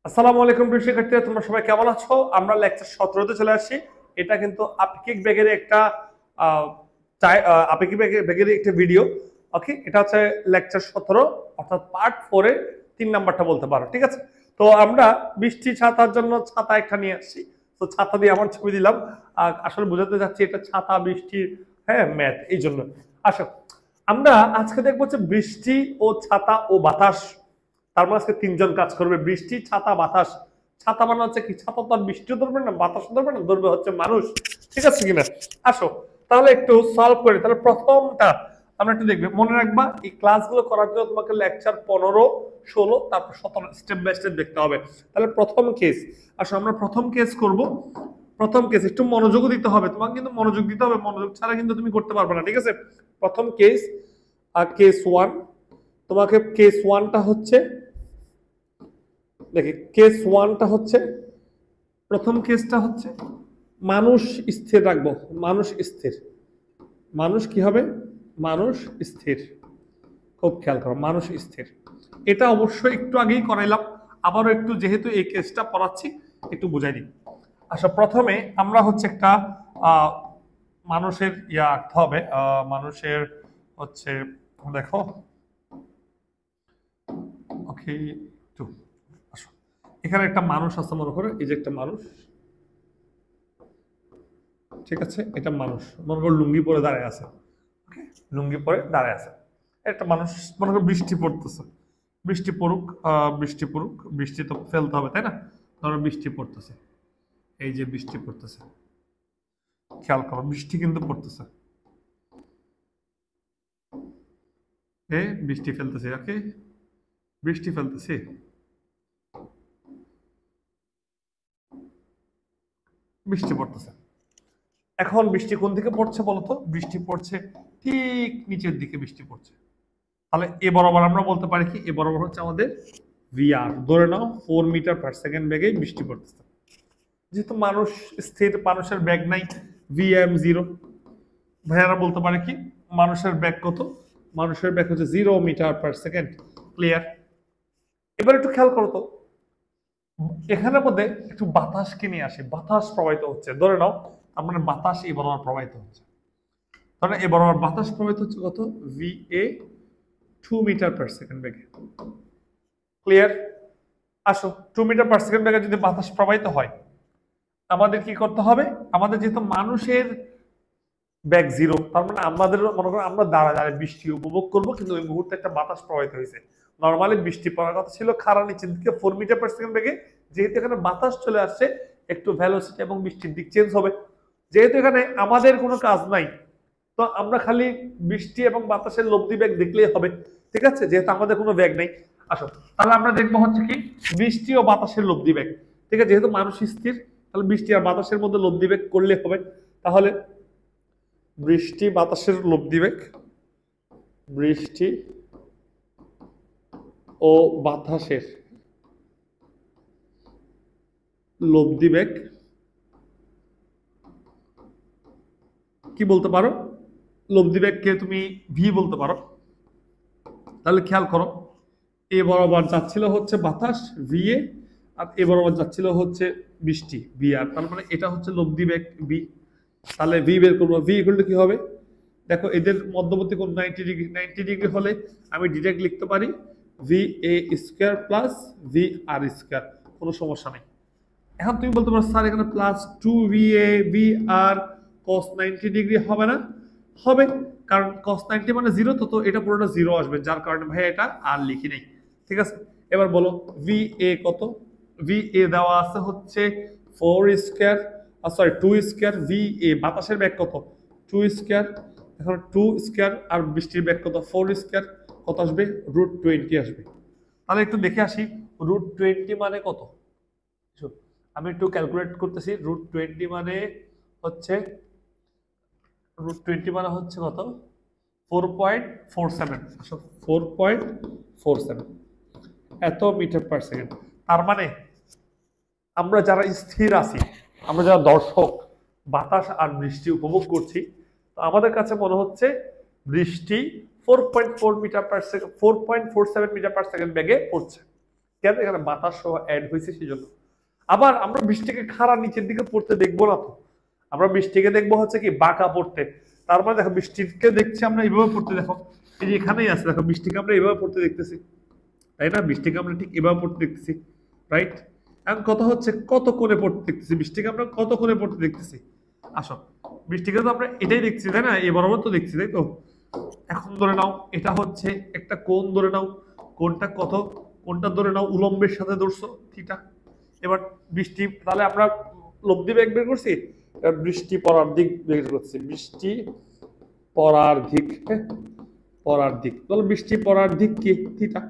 আসসালামু আলাইকুম প্রিয় শিক্ষার্থীরা, তোমরা সবাই কেমন আছো? আমরা লেকচার 17তে চলে আসছি। এটা কিন্তু আপেক্ষিক বেগের একটা আপেক্ষিক বেগের একটা ভিডিও। ওকে, এটা হচ্ছে লেকচার 17 অর্থাৎ পার্ট 4 এর 3 নাম্বারটা বলতে পারো। ঠিক আছে, তো আমরা বৃষ্টি ছাতার জন্য ছাতা একটা নিয়ে আসছি। তো ছাতা দিয়ে আমার ছবি দিলাম, আসলে বোঝাতে যাচ্ছি এটা ছাতা বৃষ্টির ম্যাথ, এই জন্য। আসো, আমরা আজকে দেখবো যে বৃষ্টি ও ছাতা ও বাতাস। তার মানে আজকে তিনজন কাজ করবে, বৃষ্টি ছাতা বাতাস। ছাতা মানে হচ্ছে কি, ছাতা তো আর বৃষ্টিও ধরবে না, বাতাসও ধরবে না, ধরবে হচ্ছে মানুষ। ঠিক আছে কিনা? আসো তাহলে একটু সলভ করি। তাহলে প্রথমটা আমরা একটু দেখবে, মনে রাখবা এই ক্লাসগুলো করার জন্য তোমাকে লেকচার 15, 16 তারপর 17 স্টেপ বাই স্টেপ দেখতে হবে। তাহলে প্রথম কেস, আসো আমরা প্রথম কেস করব। প্রথম কেস একটু মনোযোগও দিতে হবে, তোমাকে কিন্তু মনোযোগ দিতে হবে, মনোযোগ ছাড়া কিন্তু তুমি করতে পারবে না। ঠিক আছে, প্রথম কেস কেস 1। তোমাকে কেস 1টা হচ্ছে, দেখি কেস 1টা হচ্ছে, প্রথম কেসটা হচ্ছে মানুষ স্থির রাখবো। মানুষ স্থির, মানুষ কি হবে? মানুষ স্থির। খুব খেয়াল করো, মানুষ স্থির। এটা অবশ্যই একটু আগেই করাইলাম, আবারও একটু যেহেতু এই কেসটা পড়াচ্ছি একটু বুঝাই দিই। আচ্ছা, প্রথমে আমরা হচ্ছে একটা মানুষের আঁকতে হবে। মানুষের হচ্ছে, দেখো, ওকে, একটু আসো, এখানে একটা মানুষ আছে মনে করো, এই যে একটা মানুষ। ঠিক আছে, এটা মানুষ মনে করো লুঙ্গি পরে দাঁড়ায় আছে। ওকে, লুঙ্গি পরে দাঁড়ায় আছে একটা মানুষ। মনে করো বৃষ্টি পড়তেছে, বৃষ্টি পড়ুক, বৃষ্টি পড়ুক, বৃষ্টি তো ফেলতে হবে তাই না? ধরো বৃষ্টি পড়তেছে, এই যে বৃষ্টি পড়তেছে, খেয়াল করো বৃষ্টি কিন্তু পড়তেছে, বৃষ্টি ফেলতেছে। ওকে, বৃষ্টি ফেলতেছে, বৃষ্টি পড়তেছে। এখন বৃষ্টি কোন দিকে পড়ছে বলতো? বৃষ্টি পড়ছে ঠিক নিচের দিকে বৃষ্টি পড়ছে। তাহলে এ বরাবর আমরা বলতে পারি কি, এ বরাবর হচ্ছে আমাদের ভিআর। ধরে নাও 4 মিটার পার সেকেন্ড বেগে বৃষ্টি পড়তেছে। যেহেতু মানুষ স্থির, মানুষের বেগ নাই, ভিএম 0। ভাইয়ারা বলতে পারে কি, মানুষের বেগ কত? মানুষের বেগ হচ্ছে 0 মিটার পার সেকেন্ড। ক্লিয়ার? এবার একটু খেয়াল করো তো, এখানের মধ্যে একটু বাতাসকে নিয়ে আসে। বাতাস প্রবাহিত হচ্ছে, ধরে নাও তার মানে বাতাস এই বরাবর প্রবাহিত হচ্ছে। তাহলে এ বরাবর বাতাস প্রবাহিত হচ্ছে কত? ভিএ 2 মিটার পার সেকেন্ড বেগে। ক্লিয়ার? আসো, 2 মিটার পার সেকেন্ড বেগে যদি বাতাস প্রবাহিত হয়, আমাদের কি করতে হবে? আমাদের যেহেতু মানুষের বেগ 0, তার মানে আমাদের মনে করো আমরা দাঁড়া দাঁড়ায় বৃষ্টি উপভোগ করবো, কিন্তু ওই মুহূর্তে একটা বাতাস প্রবাহিত হয়েছে। নর্মালি বৃষ্টি পড়ার কথা ছিল খাড়া নিচের দিকে 4 মিটার পার সেকেন্ড বেগে। যেহেতু এখানে বাতাস চলে আসছে, একটু ভেলোসিটি এবং বৃষ্টির দিক চেঞ্জ হবে। যেহেতু এখানে আমাদের কোনো কাজ নাই, তো আমরা খালি বৃষ্টি এবং বাতাসের লব্ধি বেগ দেখলেই হবে। ঠিক আছে, যেহেতু আমাদের কোনো বেগ নেই। আসো তাহলে আমরা দেখবো হচ্ছে কি, বৃষ্টি ও বাতাসের লব্ধি বেগ। ঠিক আছে, যেহেতু মানুষ স্থির, তাহলে বৃষ্টি আর বাতাসের মধ্যে লব্ধি বেগ করলে হবে। তাহলে বৃষ্টি বাতাসের লব্ধি বেগ, বৃষ্টি ও বাতাসের লব্ধি বেগ কি বলতে পারো? লব্ধি বেগকে তুমি ভি বলতে পারো। তাহলে খেয়াল করো, এ বরাবর যাচ্ছিল হচ্ছে বাতাস ভিএ, আর এ বরাবর যাচ্ছিল হচ্ছে বৃষ্টি ভিআর। তার মানে এটা হচ্ছে লব্ধি বেগ বি। তাহলে ভি বের করবো, ভি ইকুয়াল টু কি হবে? দেখো এদের মধ্যবর্তী কোণ 90 ডিগ্রি। 90 ডিগ্রি হলে আমি ডিরেক্ট লিখতে পারি V A square plus V R square, কোনো সমস্যা নেই। এখন তুমি বলতে পারো স্যার এখানে plus 2 V A V R cos 90 degree হবে না? হবে, কারণ cos 90 মানে 0, তো এটা পুরোটা 0 আসবে, যার কারণে ভাই এটা আর লিখি নেই। ঠিক আছে, এবার বলো ভি এ কত? ভি এ দেওয়া আছে হচ্ছে 4 square, sorry 2 square. V A বাতাসের বেগ কত? 2 স্কোয়ার। এখন 2 স্কোয়ার আর বৃষ্টির বেগ কত? 4 স্কোয়ার। কত আসবে? √20 আসবে। তাহলে একটু দেখে আসি, √20 মানে কত? আমি একটু ক্যালকুলেট করতেছি। √20 মানে হচ্ছে, √20 মানে হচ্ছে কত? 4.47। 4.47 এত মিটার পার সেকেন্ড। তার মানে আমরা যারা স্থির আছি, আমরা যারা দর্শক, বাতাস আর বৃষ্টি উপভোগ করছি, তো আমাদের কাছে মনে হচ্ছে বৃষ্টি 4.4 metre per second, 4.47 metre per second বেগে পড়ছে। কেন? এখানে বাতাস সহ অ্যাড হয়েছে সেই জন্য। আবার আমরা বৃষ্টিকে খাড়া নিচের দিকে পড়তে দেখবো না তো, আমরা বৃষ্টিকে দেখবো হচ্ছে কি বাঁকা পড়তে। তার মানে দেখো বৃষ্টিকে দেখছি আমরা এইভাবে পড়তে, দেখো এই যে এখানেই আছে, দেখো বৃষ্টিকে আমরা এইভাবে পড়তে দেখতেছি, তাই না? বৃষ্টিকে আমরা ঠিক এভাবে পড়তে দেখতেছি, রাইট? এখন কথা হচ্ছে কত কোণে পড়তে দেখতেছি, বৃষ্টিকে আমরা কত কোণে পড়তে দেখতেছি। আসো, বৃষ্টিকে তো আমরা এটাই দেখছি, তাই না? এ বরাবর তো দেখছি, তাই তো? এখন ধরে নাও এটা হচ্ছে একটা কোণ, ধরে নাও কোণটা কত, কোণটা ধরে নাও উলম্বের সাথে ধরছো থিটা। এবার বৃষ্টি, তাহলে আমরা লব্ধি বেগ বের করছি, এবার বৃষ্টি পড়ার দিক বের করছি, বৃষ্টি পড়ার দিক, পড়ার দিক, তাহলে বৃষ্টি পড়ার দিক কি? থিটা।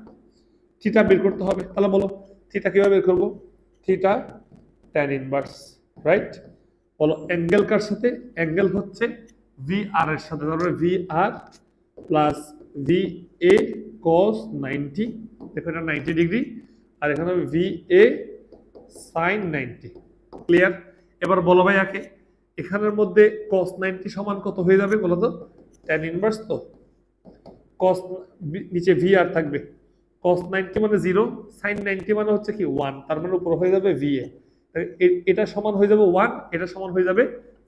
থিটা বের করতে হবে, তাহলে বলো থিটা কিভাবে বের করবো? Theta tan inverse, right? বলো অ্যাঙ্গেল কার সাথে? অ্যাঙ্গেল হচ্ছে ভি আর এর সাথে, তারপরে V R plus V A cos 90, দেখো এটা 90 ডিগ্রি, আর এখানে হবে ভি এ sin 90। ক্লিয়ার? এবার বলো ভাই আগে এখানের মধ্যে cos 90 সমান কত হয়ে যাবে বলো তো? tan ইনভার্স তো cos, নিচে ভি আর থাকবে, cos 90 মানে 0, sin 90 মানে হচ্ছে কি 1, তার মানে উপর হয়ে যাবে ভি এ, এটা সমান হয়ে যাবে 1, এটা সমান হয়ে যাবে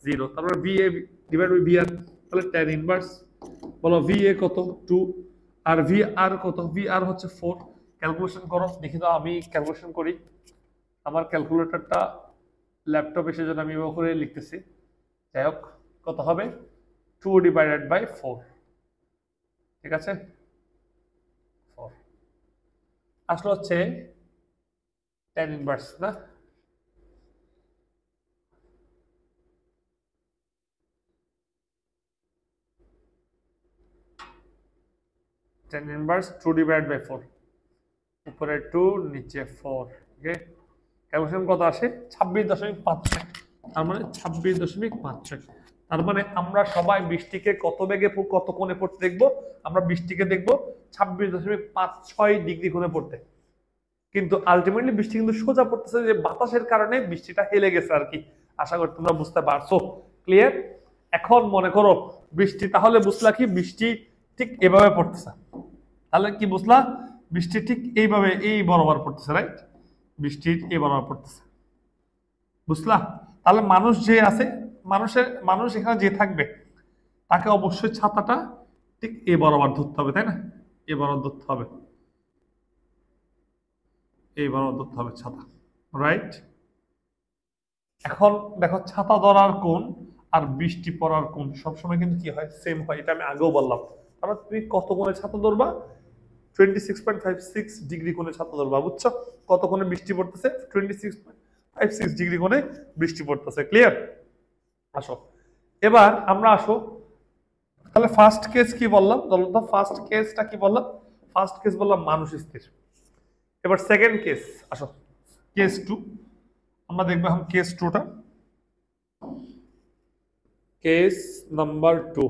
0, তারপর V A divide by V R, তাহলে tan ইনভার্স। বলো ভি এ কত? 2, আর ভি আর কত? ভি আর হচ্ছে 4। ক্যালকুলেশন করো দেখি তো, আমি ক্যালকুলেশন করি, আমার ক্যালকুলেটরটা ল্যাপটপে সেজন্য আমি এভাবে করে লিখতেছি। যাই হোক, কত হবে? 2 ডিভাইডেড বাই 4, ঠিক আছে? 4 আসলে হচ্ছে tan ইনভার্স না, tan ইনভার্স 2 ডিভাইড বাই 4, উপরে 2 নিচে 4, ওকে? ক্যালকুলেশন কত আসে? 26.56, তার মানে 26.56। তার মানে আমরা সবাই বৃষ্টিকে কত বেগে কত কোণে পড়তে দেখবো? আমরা বৃষ্টিকে দেখবো 26.56 ডিগ্রি কোণে পড়তে, কিন্তু আলটিমেটলি বৃষ্টি কিন্তু সোজা পড়তেছে, যে বাতাসের কারণে বৃষ্টিটা হেলে গেছে আর কি। আশা করি তোমরা বুঝতে পারছো। ক্লিয়ার? এখন মনে করো বৃষ্টি, তাহলে বুঝলা কি বৃষ্টি ঠিক এভাবে পড়তেছে, তাহলে কি বুঝলা? বৃষ্টি ঠিক এইভাবে এই বরাবর পড়তেছে, রাইট? বৃষ্টি এই বরাবর পড়তেছে, বুঝলা? তাহলে মানুষ যে আছে, মানুষ এখানে যে থাকবে তাকে অবশ্যই ছাতাটা ঠিক এ বরাবর ধরতে হবে, তাই না? এ বরাবর ধরতে হবে, এই বরাবর ধরতে হবে ছাতা, রাইট? এখন দেখো ছাতা ধরার কোণ আর বৃষ্টি পড়ার কোণ সবসময় কিন্তু কি হয়? সেম হয়, এটা আমি আগেও বললাম। তাহলে তুমি কত কোণে ছাতা ধরবা? 26.56 ডিগ্রি কোণে ছাতা ধরবা, বুঝছো? কত কোণে বৃষ্টি পড়তেছে? 26.56 ডিগ্রি কোণে বৃষ্টি পড়তেছে। ক্লিয়ার? আসো এবার আমরা আসো, তাহলে ফার্স্ট কেস কি বললাম? ফার্স্ট কেসটা কি বললাম? ফার্স্ট কেস বললাম মানুষ স্থির। এবার সেকেন্ড কেস, আসো কেস 2 আমরা দেখবো এখন। কেস 2টা, কেস নাম্বার 2,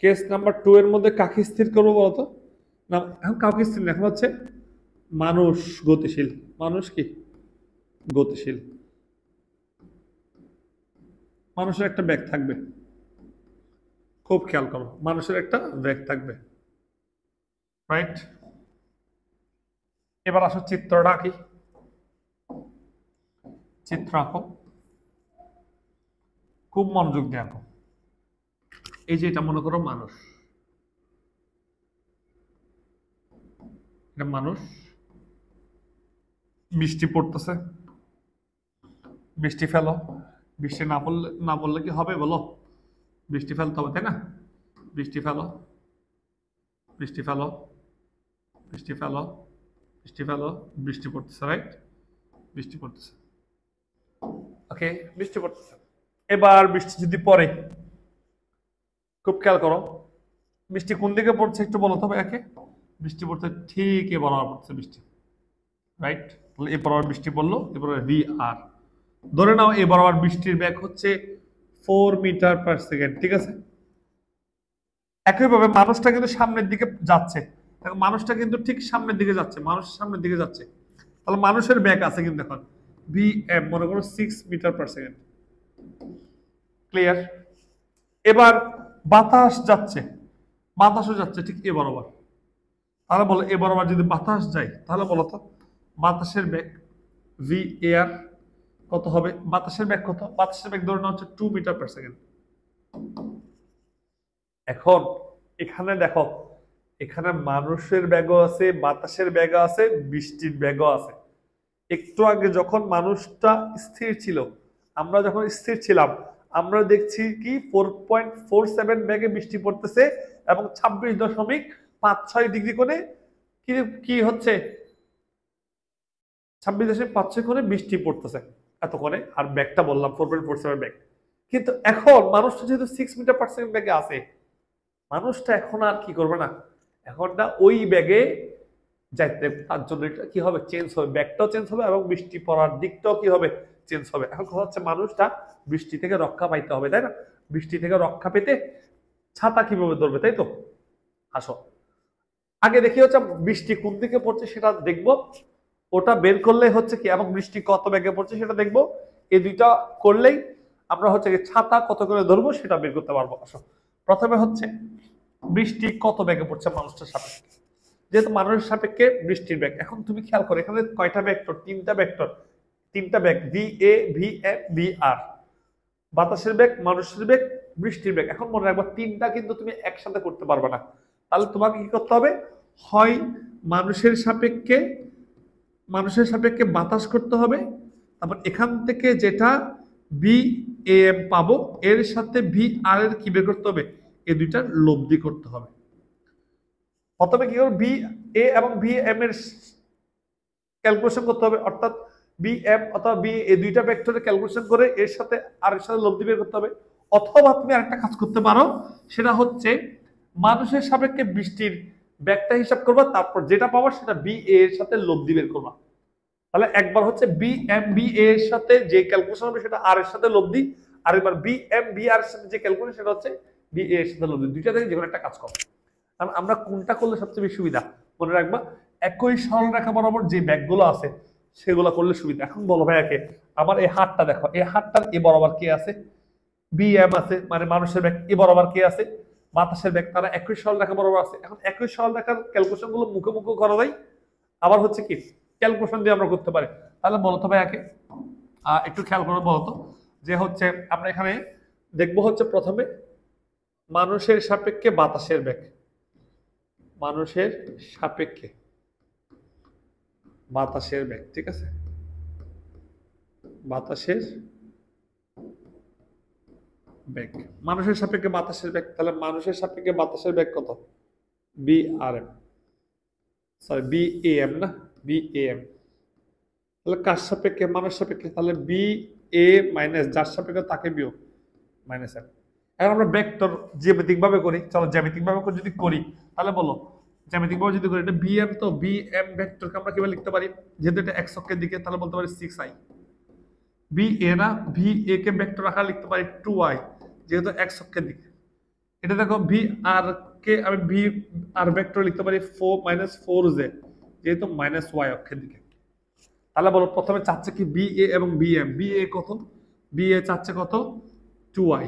কেস নাম্বার 2 এর মধ্যে কাকে স্থির করবো বলতো? না এখন কাউকে স্থির না, এখন হচ্ছে মানুষ গতিশীল। মানুষ কি? গতিশীল। মানুষের একটা ব্যাগ থাকবে, খুব খেয়াল করো, মানুষের একটা ব্যাগ থাকবে, রাইট? এবার আসো চিত্রটা কি, চিত্র আঁকো, খুব মনোযোগ দিয়ে আঁকো। এই যে এটা মনে করো মানুষ, এটা মানুষ, বৃষ্টি পড়তেছে, বৃষ্টি ফেলো, বৃষ্টি না পড়লে কি হবে বলো? বৃষ্টি ফেলতে হবে, তাই না? বৃষ্টি ফেলো, বৃষ্টি ফেলো, বৃষ্টি ফেলো, বৃষ্টি ফেলো, বৃষ্টি পড়তেছে, রাইট? বৃষ্টি পড়তেছে, ওকে? বৃষ্টি পড়তেছে। এবার বৃষ্টি যদি পড়ে, খুব খেয়াল করো, বৃষ্টি কোন দিকে পড়ছে একটু বলো তো একে? বৃষ্টি পড়ছে ঠিক এ বরাবর পড়ছে বৃষ্টি, রাইট? তাহলে এ বরাবর বৃষ্টি পড়লো, এবার ভি আর, ধরে নাও এ বরাবর বৃষ্টির বেগ হচ্ছে 4 মিটার পার সেকেন্ড, ঠিক আছে? একইভাবে মানুষটা কিন্তু সামনের দিকে যাচ্ছে, মানুষটা কিন্তু ঠিক সামনের দিকে যাচ্ছে, মানুষ সামনের দিকে যাচ্ছে, তাহলে মানুষের বেগ আছে কিন্তু এখন ভি এম, মনে করো 6 মিটার পার সেকেন্ড। ক্লিয়ার? এবার বাতাস যাচ্ছে, বাতাসও যাচ্ছে ঠিক এ বরাবর, তাহলে বলো এ বরাবর যদি বাতাস যায় তাহলে বলো তো বাতাসের বেগ ভি এয়ার কত হবে? বাতাসের বেগ কত? বাতাসের বেগ ধরে নেওয়া হচ্ছে 2 মিটার/সেকেন্ড। এখন এখানে দেখো, এখানে মানুষের বেগও আছে, বাতাসের বেগও আছে, বৃষ্টির বেগও আছে। একটু আগে যখন মানুষটা স্থির ছিল, আমরা যখন স্থির ছিলাম, আমরা দেখছি কি 4.47 বেগে বৃষ্টি পড়তেছে এবং 26.56 কোণে কি কি হচ্ছে, 26.56 কোণে বৃষ্টি পড়তেছে এতক্ষণে। আর ব্যাগটা বললাম 4.47 ব্যাগ। কিন্তু এখন মানুষটা যেহেতু 6 মিটার/সেকেন্ড ব্যাগে আছে, মানুষটা এখন আর কি করবে না, এখন না ওই ব্যাগে যাইতে, তার জন্য এটা কি হবে, চেঞ্জ হবে, ব্যাগটাও চেঞ্জ হবে এবং বৃষ্টি পড়ার দিকটাও কি হবে, চেঞ্জ হবে। এখন কথা হচ্ছে মানুষটা বৃষ্টি থেকে রক্ষা পাইতে হবে, তাই না? বৃষ্টি থেকে রক্ষা পেতে ছাতা কিভাবে ধরবে, তাই তো? আসো আগে দেখি হচ্ছে বৃষ্টি কোন দিকে পড়ছে সেটা দেখবো, ওটা বের করলে হচ্ছে কি, এবং বৃষ্টি কত বেগে পড়ছে সেটা দেখবো। এই দুইটা করলেই আমরা হচ্ছে কি ছাতা কত করে ধরবো সেটা বের করতে পারবো। আসো প্রথমে হচ্ছে বৃষ্টি কত বেগে পড়ছে মানুষটার সাপেক্ষে, যেহেতু মানুষের সাপেক্ষে বৃষ্টির বেগ। এখন তুমি খেয়াল করো এখানে কয়টা ভেক্টর, তিনটা ভেক্টর, তিনটা বেগ V A V M V R, বাতাসের বেগ, মানুষের বেগ, বৃষ্টির বেগ। এখন মনে রাখবা তিনটা কিন্তু তুমি একসাথে করতে পারবে না, তাহলে তোমাকে কি করতে হবে, হয় মানুষের সাপেক্ষে বাতাস করতে হবে, তারপর এখান থেকে যেটা বি এম পাবো এর সাথে ভি আর এর কি বের করতে হবে, এই দুইটার লব্ধি করতে হবে। প্রথমে কি করবো, বি এ এবং বি এম এর ক্যালকুলেশন করতে হবে, অর্থাৎ বি এম অথবা বি এই দুইটা ভেক্টরের ক্যালকুলেশন করে এর সাথে আর এর সাথে লব্ধি বের করতে হবে। অথবা তুমি আরেকটা কাজ করতে পারো, সেটা হচ্ছে মানুষের সাপেক্ষে বৃষ্টির ব্যাগটা হিসাব করবা, তারপর যেটা পাবো সেটা বি এর সাথে লব্ধি বের করবা। তাহলে একবার হচ্ছে বি এম বি এর সাথে যে ক্যালকুলেশন হবে সেটা আর এর সাথে লব্ধি, আর একবার বি এম বি আর এর সাথে যে ক্যালকুলেশন সেটা হচ্ছে বি এর সাথে লব্ধি। দুইটা থেকে যে কোনো একটা কাজ করো। কারণ আমরা কোনটা করলে সবচেয়ে বেশি সুবিধা, মনে রাখবা একই সরলরেখা বরাবর যে ব্যাগগুলো আছে সেগুলো করলে সুবিধা। এখন বলো ভাইয়াকে, আমার এই হাতটা দেখো, এই হাতটার এ বরাবর কে আছে, বি এম আছে, মানে মানুষের ব্যাগ। এ বরাবর কে আছে, বাতাসের ব্যাগ। তারা একই সরলরেখা বরাবর আছে। এখন একই সরলরেখার ক্যালকুলেশন গুলো মুখে মুখে করা যায়, আবার হচ্ছে কি ক্যালকুলেশন দিয়ে আমরা করতে পারি। তাহলে বলতো ভাইয়াকে একটু খেয়াল করে বলতো, যে হচ্ছে আমরা এখানে দেখবো হচ্ছে প্রথমে মানুষের সাপেক্ষে বাতাসের ব্যাগ, মানুষের সাপেক্ষে বাতাসের বেগ, ঠিক আছে, বাতাসের বেগ, মানুষের সাপেক্ষে বাতাসের বেগ। তাহলে মানুষের সাপেক্ষে বাতাসের বেগ কত, B R M, sorry B A M, না বি এ এম। তাহলে কার সাপেক্ষে, মানুষ সাপেক্ষে, তাহলে বি এ মাইনাস যার সাপেক্ষে তাকে বিয়োগ মাইনাস এম। এখন আমরা ভেক্টর জ্যামিতিক ভাবে করি, চলো জ্যামিতিক ভাবে যদি করি তাহলে বলো, জ্যামিতিক ভাবে যদি করি, এটা বি এম, তো বি এম ভেক্টরকে আমরা কিভাবে লিখতে পারি, যেহেতু এটা এক্স অক্ষের দিকে, তাহলে বলতে পারি 6i। বি এ না, ভি এ কে ভেক্টর আকারে লিখতে পারি 2i, যেহেতু এক্স অক্ষের দিকে। এটা দেখো ভি আর কে আমি ভি আর ভেক্টর লিখতে পারি 4 - 4z, যেহেতু -y অক্ষের দিকে। তাহলে বলো প্রথমে চাচ্ছে কি বি এ এবং বি এম। বি এ কত, বি এ চাচ্ছে কত 2i,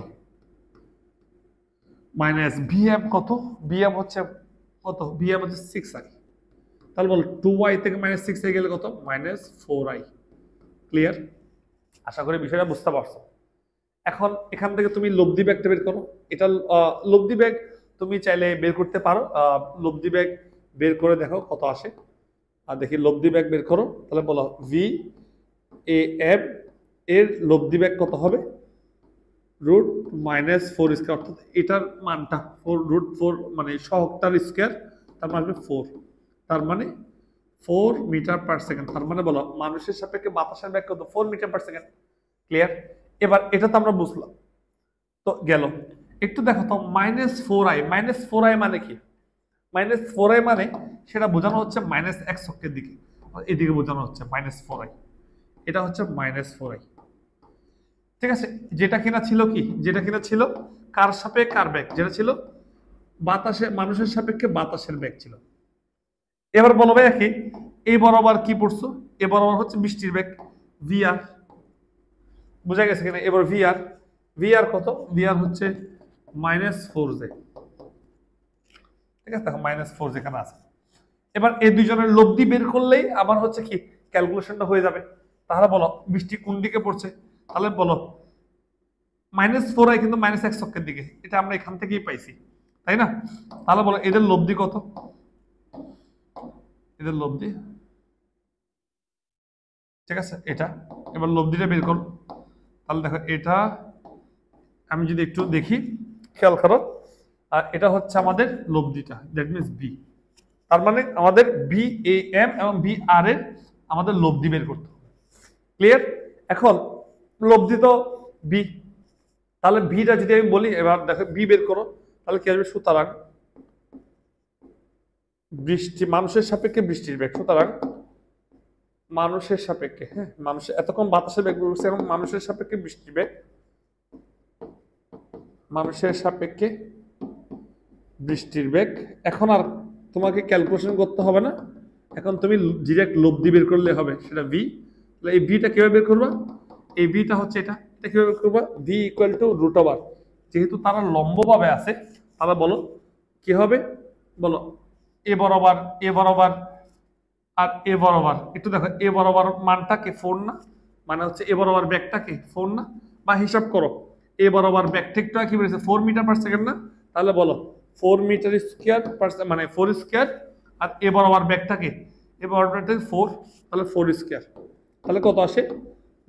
মাইনাস বি এম কত, বি এম হচ্ছে কত, বি এম হচ্ছে 6i। তাহলে বলো 2i থেকে -6 গেলে কত, -4i। ক্লিয়ার? আশা করি বিষয়টা বুঝতে পারছো। এখন এখান থেকে তুমি লব্ধি ব্যাগটা বের করো। এটা লব্ধি ব্যাগ তুমি চাইলে বের করতে পারো, লব্ধি ব্যাগ বের করে দেখো কত আসে। আর দেখি লব্ধি ব্যাগ বের করো, তাহলে বলো ভি এ এম এর লব্ধি ব্যাগ কত হবে, √-4 স্কয়ার, অর্থাৎ এটার মানটা 4√4, মানে সহগটার স্কয়ার, তার মানে 4, তার মানে 4 মিটার/সেকেন্ড। তার মানে বলো মানুষের সাপেক্ষে বাতাসের বেগ কত, 4 মিটার/সেকেন্ড। ক্লিয়ার? এবার এটা তো আমরা বুঝলাম, তো গেল। একটু দেখো তো -4i, -4i মানে কি, -4i মানে সেটা বোঝানো হচ্ছে -x অক্ষের দিকে, এদিকে বোঝানো হচ্ছে -4i, এটা হচ্ছে -4i। ঠিক আছে, যেটা কিনা ছিল কি, যেটা কিনা ছিল কার সাপেক্ষে কার বেগ, যেটা ছিল বাতাসে মানুষের সাপেক্ষে বাতাসের বেগ ছিল। এবার বলো ভাই কি, এই বরাবর কি পড়ছো, এ বরাবর হচ্ছে বৃষ্টির বেগ ভিআর, বুঝা গেছে কিনা? এবার ভিআর, ভিআর কত, ভিআর হচ্ছে -4z, ঠিক আছে, দেখো -4 যেখানে আছে। এবার এই দুইজনের লব্ধি বের করলেই আমার হচ্ছে কি ক্যালকুলেশনটা হয়ে যাবে। তাহলে বলো বৃষ্টি কোন দিকে পড়ছে, তাহলে বলো -4i কিন্তু -x অক্ষের দিকে, এটা আমরা এখান থেকেই পাইছি তাই না? তাহলে বলো এদের লব্ধি কত, এদের লব্ধি, ঠিক আছে এটা। এবার লব্ধিটা বের করো, তাহলে দেখো এটা আমি যদি একটু দেখি, খেয়াল করো, আর এটা হচ্ছে আমাদের লব্ধিটা, দ্যাট মিনস বি। তার মানে আমাদের বি এ এম এবং বি আর এর আমাদের লব্ধি বের করতে হবে। ক্লিয়ার? এখন লব্ধি তো বি, তাহলে বিটা যদি আমি বলি, এবার দেখো বি বের করো, তাহলে কি আসবে? সুতরাং বৃষ্টি মানুষের সাপেক্ষে বৃষ্টির বেগ, সুতরাং মানুষের সাপেক্ষে, হ্যাঁ মানুষের এতক্ষণ বাতাসের বেগ বলছে এবং মানুষের সাপেক্ষে বৃষ্টির বেগ, মানুষের সাপেক্ষে বৃষ্টির বেগ। এখন আর তোমাকে ক্যালকুলেশন করতে হবে না, এখন তুমি ডিরেক্ট লব্ধি বের করলে হবে, সেটা ভি। তাহলে এই ভিটা কিভাবে বের করবা? এই ভিটা হচ্ছে এটা, এটা কিভাবে বের করবা? ভি ইকুয়াল টু √, যেহেতু তারা লম্বভাবে আছে তাহলে বলো কি হবে, বলো এ বরাবর, এ বরাবর আর এ বরাবর, একটু দেখো এ বরাবর মানটা কি 4 না, মানে হচ্ছে এ বরাবর ব্যাগটা কি 4 না? বা হিসাব করো এ বরাবর ব্যাগ ঠিকটা কি বেরিয়েছে 4 মিটার পার সেকেন্ড না? তাহলে বলো 4 মিটার স্কয়ার পার মানে 4 স্কয়ার, আর এ বরাবর ব্যাগটা কি, এ বরাবরটা 4, তাহলে 4 স্কয়ার, তাহলে কত আসে?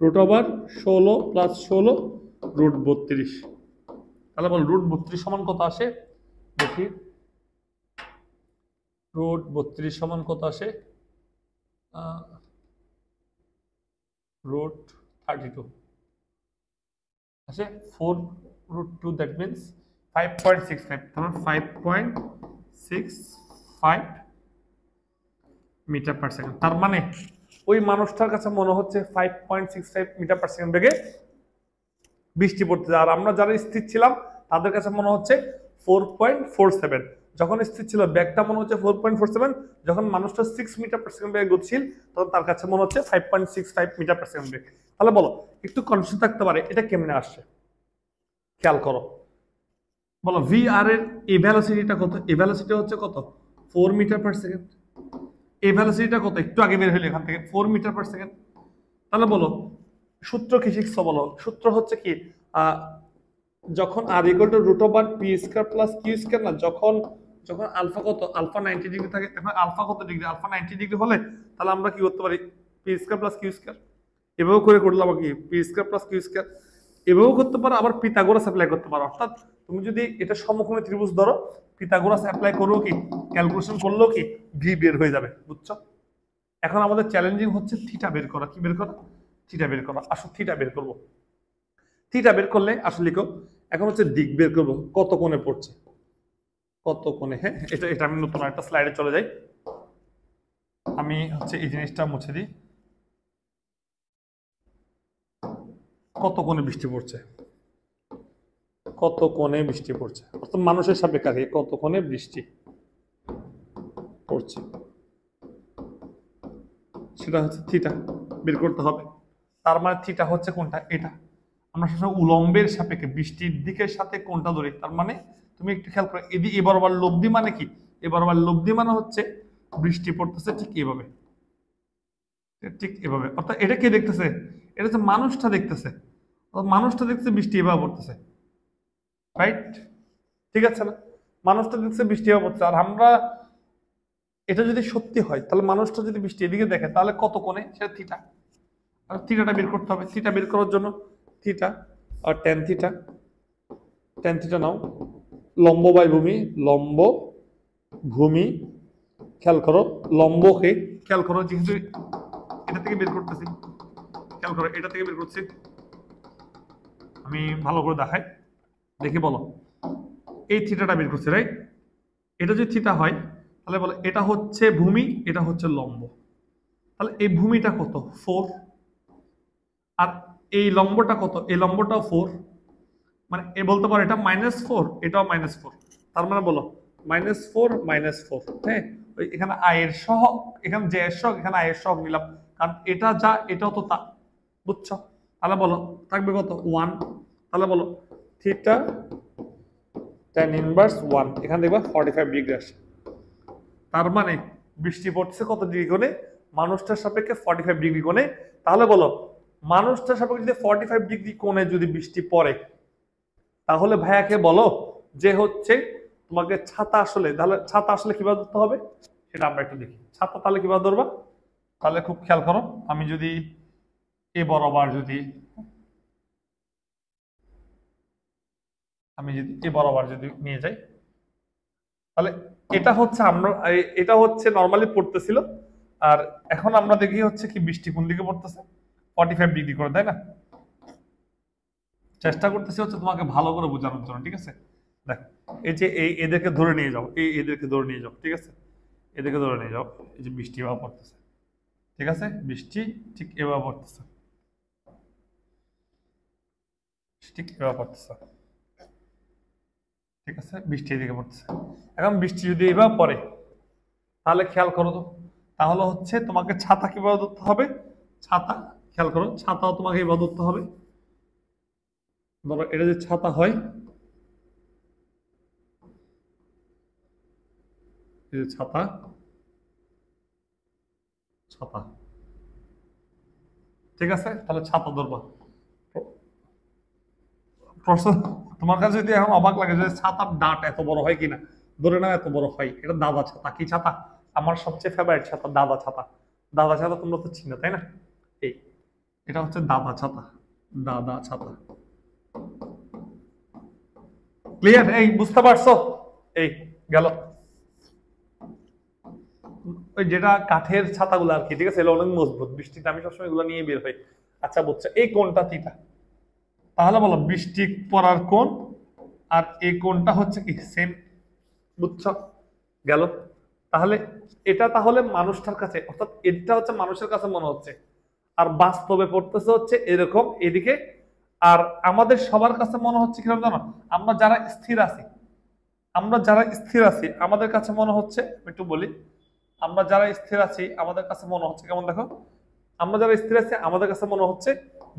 √16 প্লাস 16 √32। তাহলে বল √32 সমান কত আসে দেখি, √32 সমান কত আসে? √32 আসে 4√2, দ্যাট মিনস 5.65, তাহলে 5.65 মিটার পার সেকেন্ড। তার মানে ওই মানুষটার কাছে মনে হচ্ছে 5.65 মিটার পার সেকেন্ড বেগে বৃষ্টি পড়তেছে, আর আমরা যারা স্থির ছিলাম তাদের কাছে মনে হচ্ছে 4.47। যখন স্থির ছিল ব্যাগটা মনে হচ্ছে 4.47, যখন মানুষটা 6 মিটার পার সেকেন্ড বেগে গতিশীল তখন তার কাছে মনে হচ্ছে 5.65 মিটার পার সেকেন্ড বেগ। তাহলে বলো একটু কনফিউশন থাকতে পারে এটা কেমনে আসছে, খেয়াল করো। বলো ভি আর এর এই ভেলোসিটিটা কত? এই ভেলোসিটি হচ্ছে কত? 4 মিটার পার সেকেন্ড। এই ভেলোসিটিটা কত? একটু আগে বের হইলো এখান থেকে 4 মিটার পার সেকেন্ড। তাহলে বলো সূত্র কি শিখছো? বলো সূত্র হচ্ছে কি, যখন r = √p² প্লাস q² না, যখন যখন আলফা কত, আলফা 90 ডিগ্রি থাকে, এখন আলফা কত ডিগ্রি, আলফা 90 ডিগ্রি হলে তাহলে আমরা কি করতে পারি p² প্লাস q², এভাবে করে করলাম কি p² প্লাস q², এভাবেও করতে পারো, আবার পিথাগোরাস অ্যাপ্লাই করতে পারো। অর্থাৎ তুমি যদি এটা সমকোণী ত্রিভুজ ধরো, পিথাগোরাস অ্যাপ্লাই করো কি ক্যালকুলেশন করলেও কি ভি বের হয়ে যাবে, বুঝছো? এখন আমাদের চ্যালেঞ্জিং হচ্ছে থিটা বের করা। কি বের করা? থিটা বের করা। আসো থিটা বের করবো। থিটা বের করলে আসলে লিখো, এখন হচ্ছে দিক বের করবো, কত কোণে পড়ছে, কত কোণে। হ্যাঁ এটা এটা আমি নতুন একটা স্লাইডে চলে যাই, আমি হচ্ছে এই জিনিসটা মুছে দিই। কত কোণে বৃষ্টি পড়ছে, কত কোণে বৃষ্টি পড়ছে, অর্থাৎ মানুষের সাপেক্ষে কত কোণে বৃষ্টি পড়ছে, সেটা হচ্ছে থিটা বের করতে হবে। তার মানে থিটা হচ্ছে কোনটা? এটা। আমরা সবসময় উলম্বের সাপেক্ষে বৃষ্টির দিকের সাথে কোনটা ধরি, তার মানে তুমি একটু খেয়াল করো এ বরাবর লব্ধি মানে কি, এ বরাবর লব্ধি মানে হচ্ছে বৃষ্টি পড়তেছে ঠিক এভাবে, ঠিক এভাবে। অর্থাৎ এটা কে দেখতেছে? এটা হচ্ছে মানুষটা দেখতেছে, মানুষটা দেখতেছে বৃষ্টি এভাবে পড়তেছে, রাইট? ঠিক আছে না? মানুষটা দেখতেছে বৃষ্টি এভাবে পড়তেছে, আর আমরা এটা যদি সত্যি হয় তাহলে মানুষটা যদি বৃষ্টি এদিকে দেখে তাহলে কত কোণে, সেটা থিটা। আর থিটাটা বের করতে হবে। থিটা বের করার জন্য থিটা আর ট্যান থিটা, ট্যান থিটা নাও, লম্ব বাই ভূমি, লম্ব ভূমি, খেয়াল করো লম্বকে, খেয়াল করো যেহেতু এটা থেকে বের করতেছি, খেয়াল করো এটা থেকে বের করছি, আমি ভালো করে দেখাই, দেখি বলো এই থিটাটা বের করছি, রাইট? এটা যদি থিটা হয় তাহলে বলো এটা হচ্ছে ভূমি, এটা হচ্ছে লম্ব, তাহলে এই ভূমিটা কত? 4, আর এই লম্বটা কত? এই লম্বটাও 4, মানে এ বলতে পারো এটা -4, এটাও -4, তার মানে বলো -4 -4। হ্যাঁ ওই এখানে আয়ের সহগ, এখানে জে এর সহগ, এখানে আয়ের সহগ নিলাম, কারণ এটা যা এটাও তো তা, বুঝছো? তাহলে বলো থাকবে কত? 1। তাহলে বলো থিটা tan ইনভার্স 1, এখানে দেখবা 45 ডিগ্রি আসে। তার মানে বৃষ্টি পড়ছে কত ডিগ্রি কোণে? মানুষটার সাপেক্ষে 45 ডিগ্রি কোণে। তাহলে বলো মানুষটার সাপেক্ষে যদি 45 ডিগ্রি কোণে যদি বৃষ্টি পড়ে, তাহলে ভাইয়াকে বলো যে হচ্ছে তোমাকে ছাতা আসলে, তাহলে ছাতা আসলে কিভাবে ধরতে হবে সেটা আমরা একটু দেখি। ছাতা তাহলে কিভাবে ধরবা? তাহলে খুব খেয়াল করো, আমি যদি এ বরাবর যদি নিয়ে যাই, তাহলে এটা হচ্ছে আমরা এটা হচ্ছে নর্মালি পড়তেছিল, আর এখন আমরা দেখি হচ্ছে কি বৃষ্টি কোন দিকে পড়তেছে, 45 ডিগ্রি করে, তাই না? চেষ্টা করতেছি হচ্ছে তোমাকে ভালো করে বোঝানোর জন্য, ঠিক আছে? দেখ, এই যে এদেরকে ধরে নিয়ে যাও, এদেরকে ধরে নিয়ে যাও, ঠিক আছে? এদেরকে ধরে নিয়ে যাও, এই যে বৃষ্টি এভাবে পড়তেছে, ঠিক আছে? বৃষ্টি ঠিক এভাবে পড়তেছে, ঠিক এভাবে পড়তেছে, ঠিক আছে? বৃষ্টি এদিকে পড়তেছে। এখন বৃষ্টি যদি এভাবে পড়ে, তাহলে খেয়াল করো তো, তাহলে হচ্ছে তোমাকে ছাতা কিভাবে ধরতে হবে? ছাতা, খেয়াল করো, ছাতাও তোমাকে এভাবে ধরতে হবে। ধরো এটা যে ছাতা হয়, এই যে ছাতা, ছাতা, ঠিক আছে? তাহলে ছাতা ধরবা। প্রশ্ন, তোমার কাছে যদি এখন অবাক লাগে যে ছাতার ডাট এত বড় হয় কিনা, ধরে নাও এত বড় হয়, এটা দাদা ছাতা। কি ছাতা? আমার সবচেয়ে ফেভারিট ছাতা দাদা ছাতা। দাদা ছাতা তোমরা তো চিনো, তাই না? এই এটা হচ্ছে দাদা ছাতা, দাদা ছাতা। ক্লিয়ার? এই বুঝতে পারছো? এই গেল ওই যেটা কাঠের ছাতাগুলো আর কি, ঠিক আছে? এগুলো অনেক মজবুত, বৃষ্টিতে আমি সবসময় এগুলো নিয়ে বের হই। আচ্ছা বুঝছো, এই কোণটা থিটা। তাহলে বলো বৃষ্টি পড়ার কোণ আর এই কোণটা হচ্ছে কি সেম, বুঝছো? গেল। তাহলে এটা তাহলে মানুষটার কাছে, অর্থাৎ এটা হচ্ছে মানুষের কাছে মনে হচ্ছে, আর বাস্তবে পড়তেছে হচ্ছে এরকম এদিকে। আর আমাদের সবার কাছে মনে হচ্ছে কিরকম জানো? আমরা যারা স্থির আছি, আমাদের কাছে মনে হচ্ছে, একটু বলি, আমরা যারা স্থির আছি আমাদের কাছে মনে হচ্ছে কেমন দেখো, আমরা যারা স্থির আছি আমাদের কাছে মনে হচ্ছে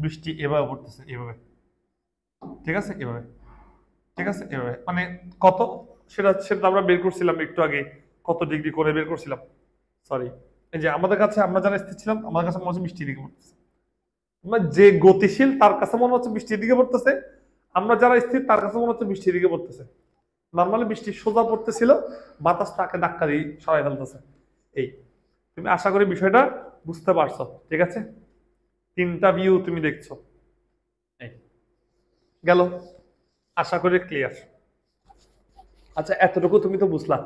বৃষ্টি এভাবে পড়তেছে, এভাবে, ঠিক আছে? এভাবে, ঠিক আছে? এভাবে মানে কত, সেটা সেটা আমরা বের করছিলাম একটু আগে, কত ডিগ্রি করে বের করছিলাম। সরি, এই যে আমাদের কাছে, আমরা যারা স্থির ছিলাম আমাদের কাছে মনে হচ্ছে বৃষ্টির দিকে পড়তেছে। যে গতিশীল তার কাছে মনে হচ্ছে বৃষ্টির দিকে পড়তেছে, আমরা যারা স্থির তার কাছে মনে হচ্ছে বৃষ্টির দিকে পড়তেছে। নর্মালি বৃষ্টি সোজা পড়তেছিল, বাতাস তাকে ধাক্কা দিয়ে সরাই ফেলতেছে। এই, তুমি আশা করি বিষয়টা বুঝতে পারছো, ঠিক আছে? তিনটা ভিউ তুমি দেখছো, এই গেল, আশা করি ক্লিয়ার। আচ্ছা এতটুকু তুমি তো বুঝলা।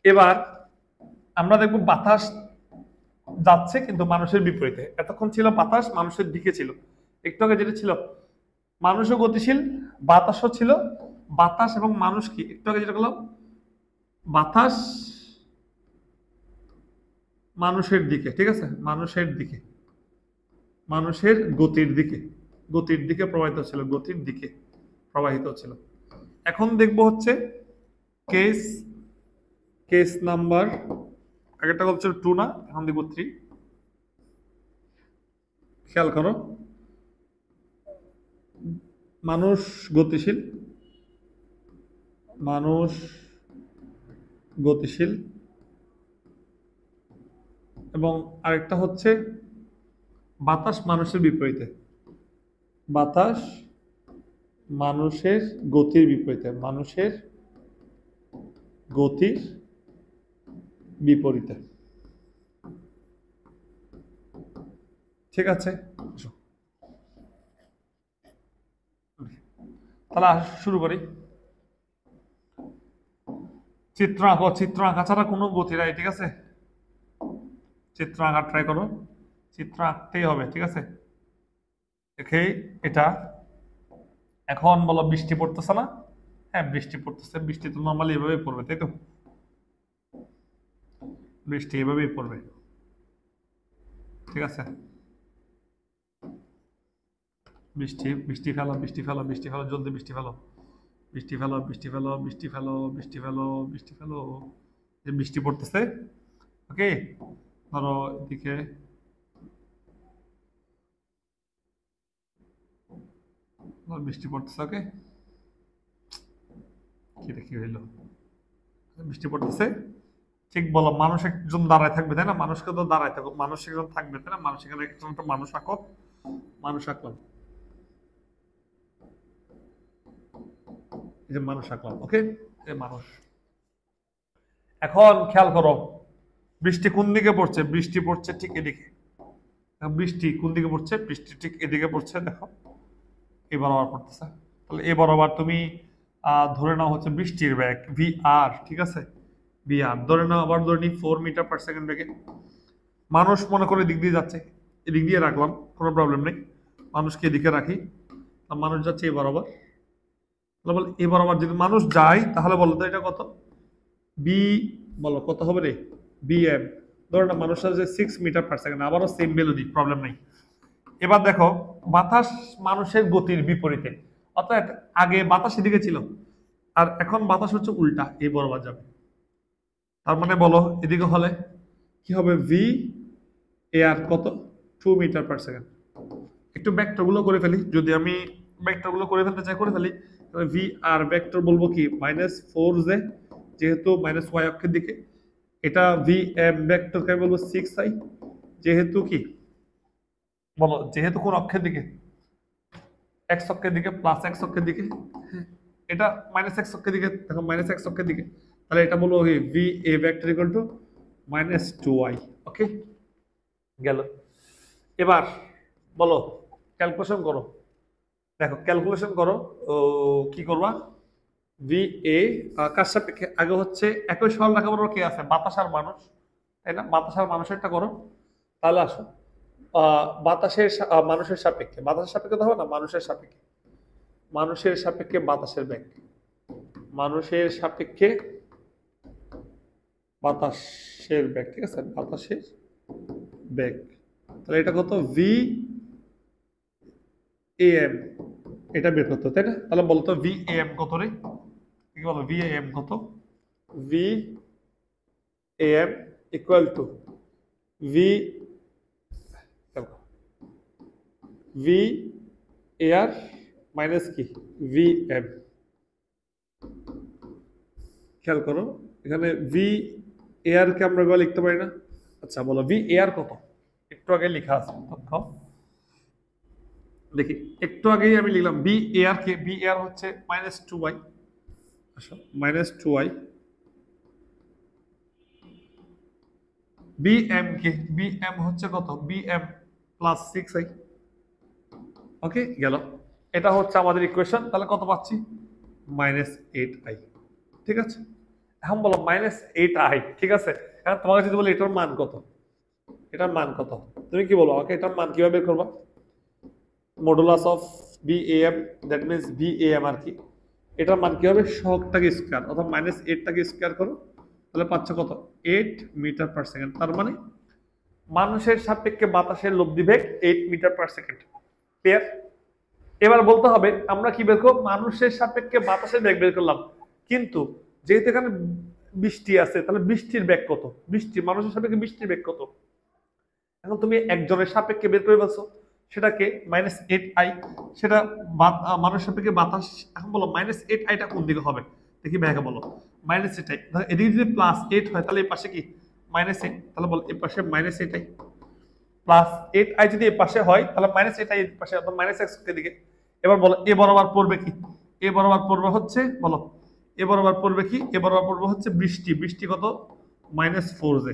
এবার আমরা দেখবো বাতাস যাচ্ছে কিন্তু মানুষের বিপরীতে। এতক্ষণ ছিল বাতাস মানুষের দিকে ছিল, একটু আগে যেটা ছিল মানুষও গতিশীল, বাতাসও ছিল। বাতাস এবং মানুষ কি, একটু আগে যেটা বললাম, বাতাস মানুষের দিকে, ঠিক আছে? মানুষের দিকে, মানুষের গতির দিকে প্রবাহিত ছিল, গতির দিকে প্রবাহিত ছিল। এখন দেখবো হচ্ছে কেস, কেস নাম্বার, আগেরটা হচ্ছে 2 না, এখন দেখবো 3। খেয়াল করো, মানুষ গতিশীল, মানুষ গতিশীল, এবং আরেকটা হচ্ছে বাতাস মানুষের বিপরীতে, বাতাস মানুষের গতির বিপরীতে, মানুষের গতির বিপরীতে, ঠিক আছে? তাহলে শুরু করি। চিত্র আঁকো, চিত্র আঁকা ছাড়া কোনো গতি নাই, ঠিক আছে? চিত্র আঁকা ট্রাই করো, চিত্র আঁকতেই হবে, ঠিক আছে? দেখে এটা, এখন বলো বৃষ্টি পড়তেছে না? হ্যাঁ বৃষ্টি পড়তেছে, বৃষ্টি তো নর্মালি এভাবেই পড়বে, তাই তো? বৃষ্টি এভাবেই পড়বে, ঠিক আছে? বৃষ্টি, বৃষ্টি ফেলো, বৃষ্টি ফেলো, বৃষ্টি ফেলো, জলদি বৃষ্টি ফেলো, বৃষ্টি ফেলো, বৃষ্টি ফেলো, বৃষ্টি ফেলো, বৃষ্টি ফেলো, বৃষ্টি ফেলো। যে বৃষ্টি পড়তেছে, ওকে? ধরো এদিকে বৃষ্টি পড়তেছে, ওকে? কি হইলো? বৃষ্টি পড়তেছে, ঠিক বলো, মানুষ একজন দাঁড়ায় থাকবে তাই না, মানুষকে তো দাঁড়ায় থাকো, মানুষ একজন থাকবে তাই না, মানুষ এখানে একজন একটা মানুষ আঁকো, মানুষ আঁকলাম, এই যে মানুষ আঁকলাম, ওকে, এই মানুষ। এখন খেয়াল করো বৃষ্টি কোন দিকে পড়ছে, বৃষ্টি পড়ছে ঠিক এদিকে, বৃষ্টি কোন দিকে পড়ছে, বৃষ্টি ঠিক এদিকে পড়ছে, দেখো এই বরাবর পড়তেছে, তাহলে এই বরাবর তুমি ধরে নাও হচ্ছে বৃষ্টির বেগ ভি আর, ঠিক আছে, ভি আর ধরে নাও, আবার ধরে নিই 4 মিটার/সেকেন্ড বেগে, মানুষ মনে করে দিক দিয়ে যাচ্ছে, এদিক দিয়ে রাখলাম, কোনো প্রবলেম নেই, মানুষকে এদিকে রাখি, মানুষ যাচ্ছে এই বরাবর, তাহলে বল এই বরাবর যদি মানুষ যায় তাহলে বলো তো এটা কত, বি, বলো কত হবে রে, বি এম, ধরো না মানুষ আছে 6 মিটার/সেকেন্ড, আবারও সেম ভ্যালু দিই, প্রবলেম নেই। এবার দেখো বাতাস মানুষের গতির বিপরীতে, অর্থাৎ আগে বাতাস এদিকে ছিল আর এখন বাতাস হচ্ছে উল্টা, এই বরাবর যাবে, তার মানে বলো এদিকে হলে কি হবে, ভি এ আর কত, 2 মিটার/সেকেন্ড। একটু ভেক্টর গুলো করে ফেলি, যদি আমি ভেক্টর গুলো করে ফেলতে চাই করে ফেলি, ভি আর ভেক্টর বলবো কি -4j, যেহেতু -y অক্ষের দিকে, এটা ভি এম ভেক্টরকে আমি বলবো 6i, যেহেতু কি বলো, যেহেতু কোন অক্ষের দিকে, এক্স অক্ষের দিকে, প্লাস এক্স অক্ষের দিকে, এটা -x অক্ষের দিকে, দেখো -x অক্ষের দিকে, তাহলে এটা বলবো কি V A vector equal two -2i, ওকে গেল। এবার বলো ক্যালকুলেশন করো, দেখো ক্যালকুলেশন করো, কি করবা, ভি এ কার সাপেক্ষে, আগে হচ্ছে একই সরল রেখা বরাবর কে আছে, বাতাস আর মানুষ, তাই না, বাতাস আর মানুষেরটা করো, তাহলে আসো বাতাসের মানুষের সাপেক্ষে, বাতাসের সাপেক্ষে তো হবে না, মানুষের সাপেক্ষে, মানুষের সাপেক্ষে বাতাসের বেগ, মানুষের সাপেক্ষে বাতাসের বেগ, ঠিক আছে, বাতাসের বেগ, তাহলে এটা কত, ভি এ এম, এটা বের করতে, তাই না, তাহলে বলতো ভি এ এম কত রে, কি বলো, ভি এ এম কত, V A M equal to V V A R minus কি ভি এম, খেয়াল করো এখানে ভি এ আর কে আমরা এবার লিখতে পারি না, আচ্ছা বলো ভি এ আর কত, একটু আগে লেখা আছে তথ্য, দেখি একটু আগেই আমি লিখলাম B A R K, B A আর হচ্ছে -2y, আসো -2y, বি এম কে, বি এম হচ্ছে কত, বি এম +6i, ওকে গেল, এটা হচ্ছে আমাদের ইকুয়েশন, তাহলে কত পাচ্ছি, -8i, ঠিক আছে। এখন বলো -8i, ঠিক আছে, এখন তোমাকে যদি বলি এটার মান কত, এটার মান কত, তুমি কি বলো আমাকে, এটার মান কিভাবে বের করবা, modulus of B A M, that means B A M আর কি, এটার মান কি হবে, সহগটাকে স্কয়ার অর্থাৎ -8টাকে স্কয়ার করো, তাহলে পাচ্ছ কত, 8 মিটার/সেকেন্ড, তার মানে মানুষের সাপেক্ষে বাতাসের লব্ধি বেগ 8 মিটার/সেকেন্ড, ক্লিয়ার। এবার বলতে হবে আমরা কি বের করব, মানুষের সাপেক্ষে বাতাসের বেগ বের করলাম, কিন্তু যেহেতু এখানে বৃষ্টি আছে তাহলে বৃষ্টির বেগ কত, বৃষ্টি মানুষের সাপেক্ষে বৃষ্টির বেগ কত, এখন তুমি একজনের সাপেক্ষে বের করে ফেলছো, সেটাকে -8i, সেটা মানুষের সাপেক্ষে বাতাস, এখন বলো -8iটা কোন দিকে হবে, দেখি ব্যাগে বলো, -8i, এদিকে যদি +8 হয় তাহলে এই পাশে কি -8, তাহলে বল এই পাশে -8i, +8i যদি এই পাশে হয় তাহলে -8i এই পাশে, অর্থাৎ -x এর দিকে। এবার বলো এ বরাবর পড়বে কি, এ বরাবর পড়বে হচ্ছে, বলো এ বরাবর পড়বে কি, এ বরাবর পড়বে হচ্ছে বৃষ্টি, বৃষ্টি কত, -4j,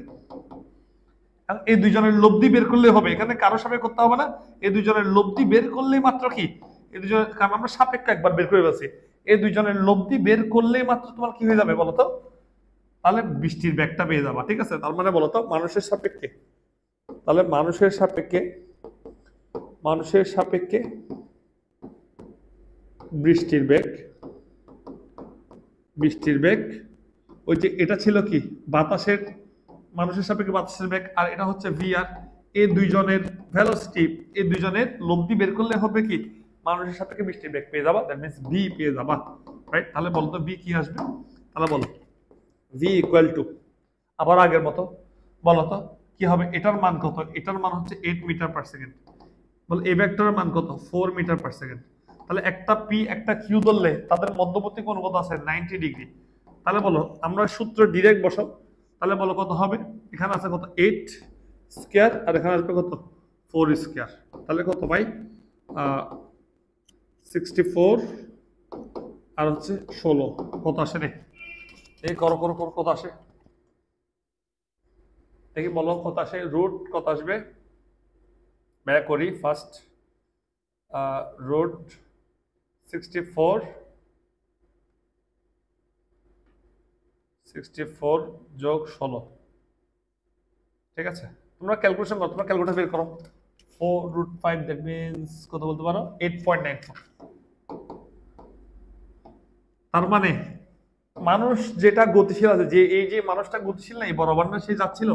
এই দুইজনের লব্ধি বের করলে হবে, এখানে কারো সাপেক্ষে করতে হবে না, এই দুইজনের লব্ধি বের করলেই মাত্র কি, এই দুজনের, কারণ আমরা সাপেক্ষ একবার বের করে ফেলছি, এই দুইজনের লব্ধি বের করলেই মাত্র তোমার কি হয়ে যাবে বলো তো, তাহলে বৃষ্টির বেগটা পেয়ে যাবা, ঠিক আছে, তার মানে বলো তো মানুষের সাপেক্ষে, তাহলে মানুষের সাপেক্ষে, মানুষের সাপেক্ষে বৃষ্টির বেগ, বৃষ্টির বেগ, ওই যে এটা ছিল কি বাতাসের, মানুষের সাপেক্ষে বাতাসের বেগ, আর এটা হচ্ছে ভি আর, এই দুইজনের ভেলোসিটি, এই দুইজনের লব্ধি বের করলে হবে কি মানুষের সাপেক্ষে বৃষ্টির বেগ পেয়ে যাবা, দ্যাট মিন্স ভি পেয়ে যাবা, রাইট। তাহলে বলতো ভি কি আসবে, তাহলে বলো ভি ইকুয়াল টু, আবার আগের মতো বলো তো কি হবে, এটার মান কত, এটার মান হচ্ছে 8 মিটার/সেকেন্ড, বল এই ভেক্টরের মান কত, 4 মিটার/সেকেন্ড, তাহলে একটা পি একটা কিউ ধরলে তাদের মধ্যবর্তী কোণ কত আছে, 90 ডিগ্রি, তাহলে বলো আমরা সূত্র ডিরেক্ট বসাও, তাহলে বলো কত হবে? এখানে আছে কত 8 স্কয়ার আর এখানে আসবে কত 4 স্কয়ার। তাহলে কত ভাই 64 আর হচ্ছে 16 কত আসে রে? এই করো করো করো কত আসে দেখি বলো কত আসে? রুট কত আসবে? ব্যয় করি ফার্স্ট। রুট 64 যোগ 16, ঠিক আছে? তোমরা ক্যালকুলেশন করো, তোমরা ক্যালকুলেটর বের করো। 4√5 দ্যাট মিন্স কত বলতে পারো? 8.94। তার মানে মানুষ যেটা গতিশীল আছে, যে এই যে মানুষটা গতিশীল না, এই বরাবর না সে যাচ্ছিল,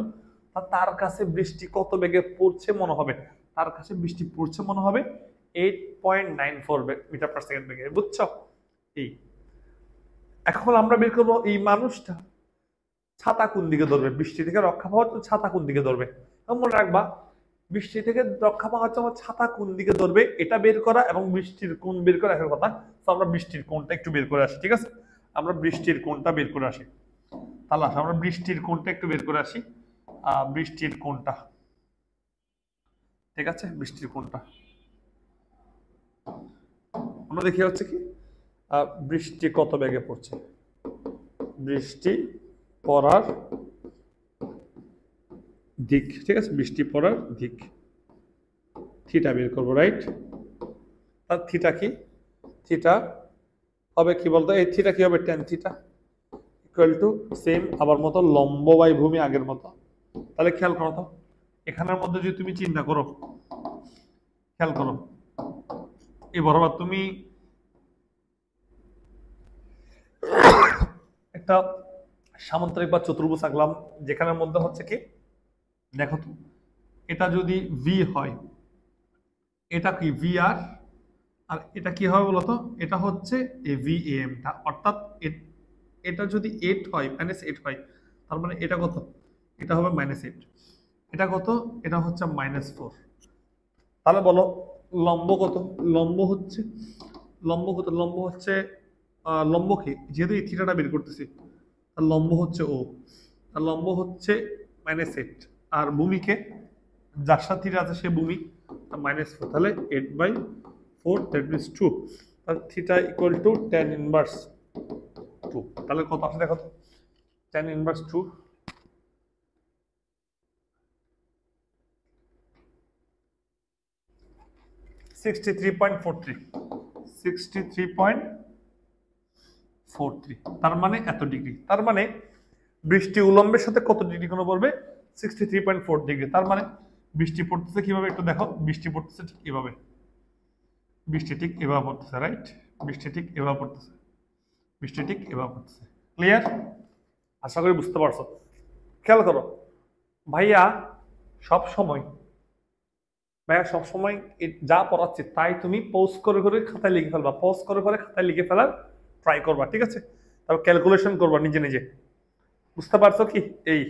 তার কাছে বৃষ্টি কত বেগে পড়ছে মনে হবে? তার কাছে বৃষ্টি পড়ছে মনে হবে 8.94 মিটার পার সেকেন্ড বেগে, বুঝছো? এই এখন আমরা বের করবো এই মানুষটা ছাতা কোন দিকে ধরবে, বৃষ্টি থেকে রক্ষা পাওয়ার জন্য ছাতা কোন দিকে ধরবে। মনে রাখবা, বৃষ্টি থেকে রক্ষা পাওয়ার জন্য ছাতা কোন দিকে ধরবে এটা বের করা এবং বৃষ্টির কোণ বের করা একটা কথা। তো আমরা বৃষ্টির কোণটা একটু বের করে আসি, ঠিক আছে? আমরা বৃষ্টির কোণটা বের করে আসি। তাহলে আমরা বৃষ্টির কোণটা একটু বের করে আসি। বৃষ্টির কোণটা, ঠিক আছে? বৃষ্টির কোণটা আমরা দেখি হচ্ছে কি বৃষ্টি কত বেগে পড়ছে, বৃষ্টি পড়ার দিক, ঠিক আছে? বৃষ্টি পড়ার দিক থিটা বের করবো, রাইট? আর থিটা কি? থিটা হবে কি বলতো? এই থিটা কি হবে? tan theta equal to same আবার মতো লম্ব বাই ভূমি আগের মতো। তাহলে খেয়াল করো তো, এখানের মধ্যে যদি তুমি চিন্তা করো, খেয়াল করো, এই বরাবর তুমি একটা সামান্তরিক বা চতুর্ভুজ আঁকলাম, যেখানের মধ্যে হচ্ছে কি, দেখো তো, এটা যদি ভি হয়, এটা কি ভি আর, আর এটা কি হবে বলতো? এটা হচ্ছে ভি এমটা, অর্থাৎ এটা যদি 8 হয়, -8 হয়, তার মানে এটা কত? এটা হবে -8। এটা কত? এটা হচ্ছে -4। তাহলে বলো লম্ব কত? লম্ব হচ্ছে, লম্ব কত? লম্ব হচ্ছে লম্ব কি, যেহেতু এই থিটাটা বের করতেছি, তার লম্ব হচ্ছে ও, তার লম্ব হচ্ছে -8, আর ভূমিকে যার সাথে থিটা আছে সে ভূমি, -4। তাহলে 8/4 দ্যাট মিনস 2, আর theta equal to tan inverse 2। তাহলে কত আসে দেখো তো? tan inverse 2 63.43, 63.43। তার মানে এত ডিগ্রি। তার মানে বৃষ্টি উলম্বের সাথে কত ডিগ্রি কোণ পড়বে? 63.4 ডিগ্রি। তার মানে বৃষ্টি পড়তেছে কিভাবে একটু দেখো। বৃষ্টি পড়তেছে ঠিক এভাবে, বৃষ্টি ঠিক এভাবে পড়তেছে, রাইট? বৃষ্টি ঠিক এভাবে পড়তেছে, বৃষ্টি ঠিক এভাবে পড়তেছে। ক্লিয়ার? আশা করি বুঝতে পারছো। খেয়াল করো ভাইয়া, সব সময় যা পড়াচ্ছি তাই তুমি পজ করে করে খাতায় লিখে ফেলবা, পজ করে করে খাতায় লিখে ফেলার ট্রাই করবা, ঠিক আছে? তারপর ক্যালকুলেশন করবা নিজে নিজে। বুঝতে পারছো কি? এই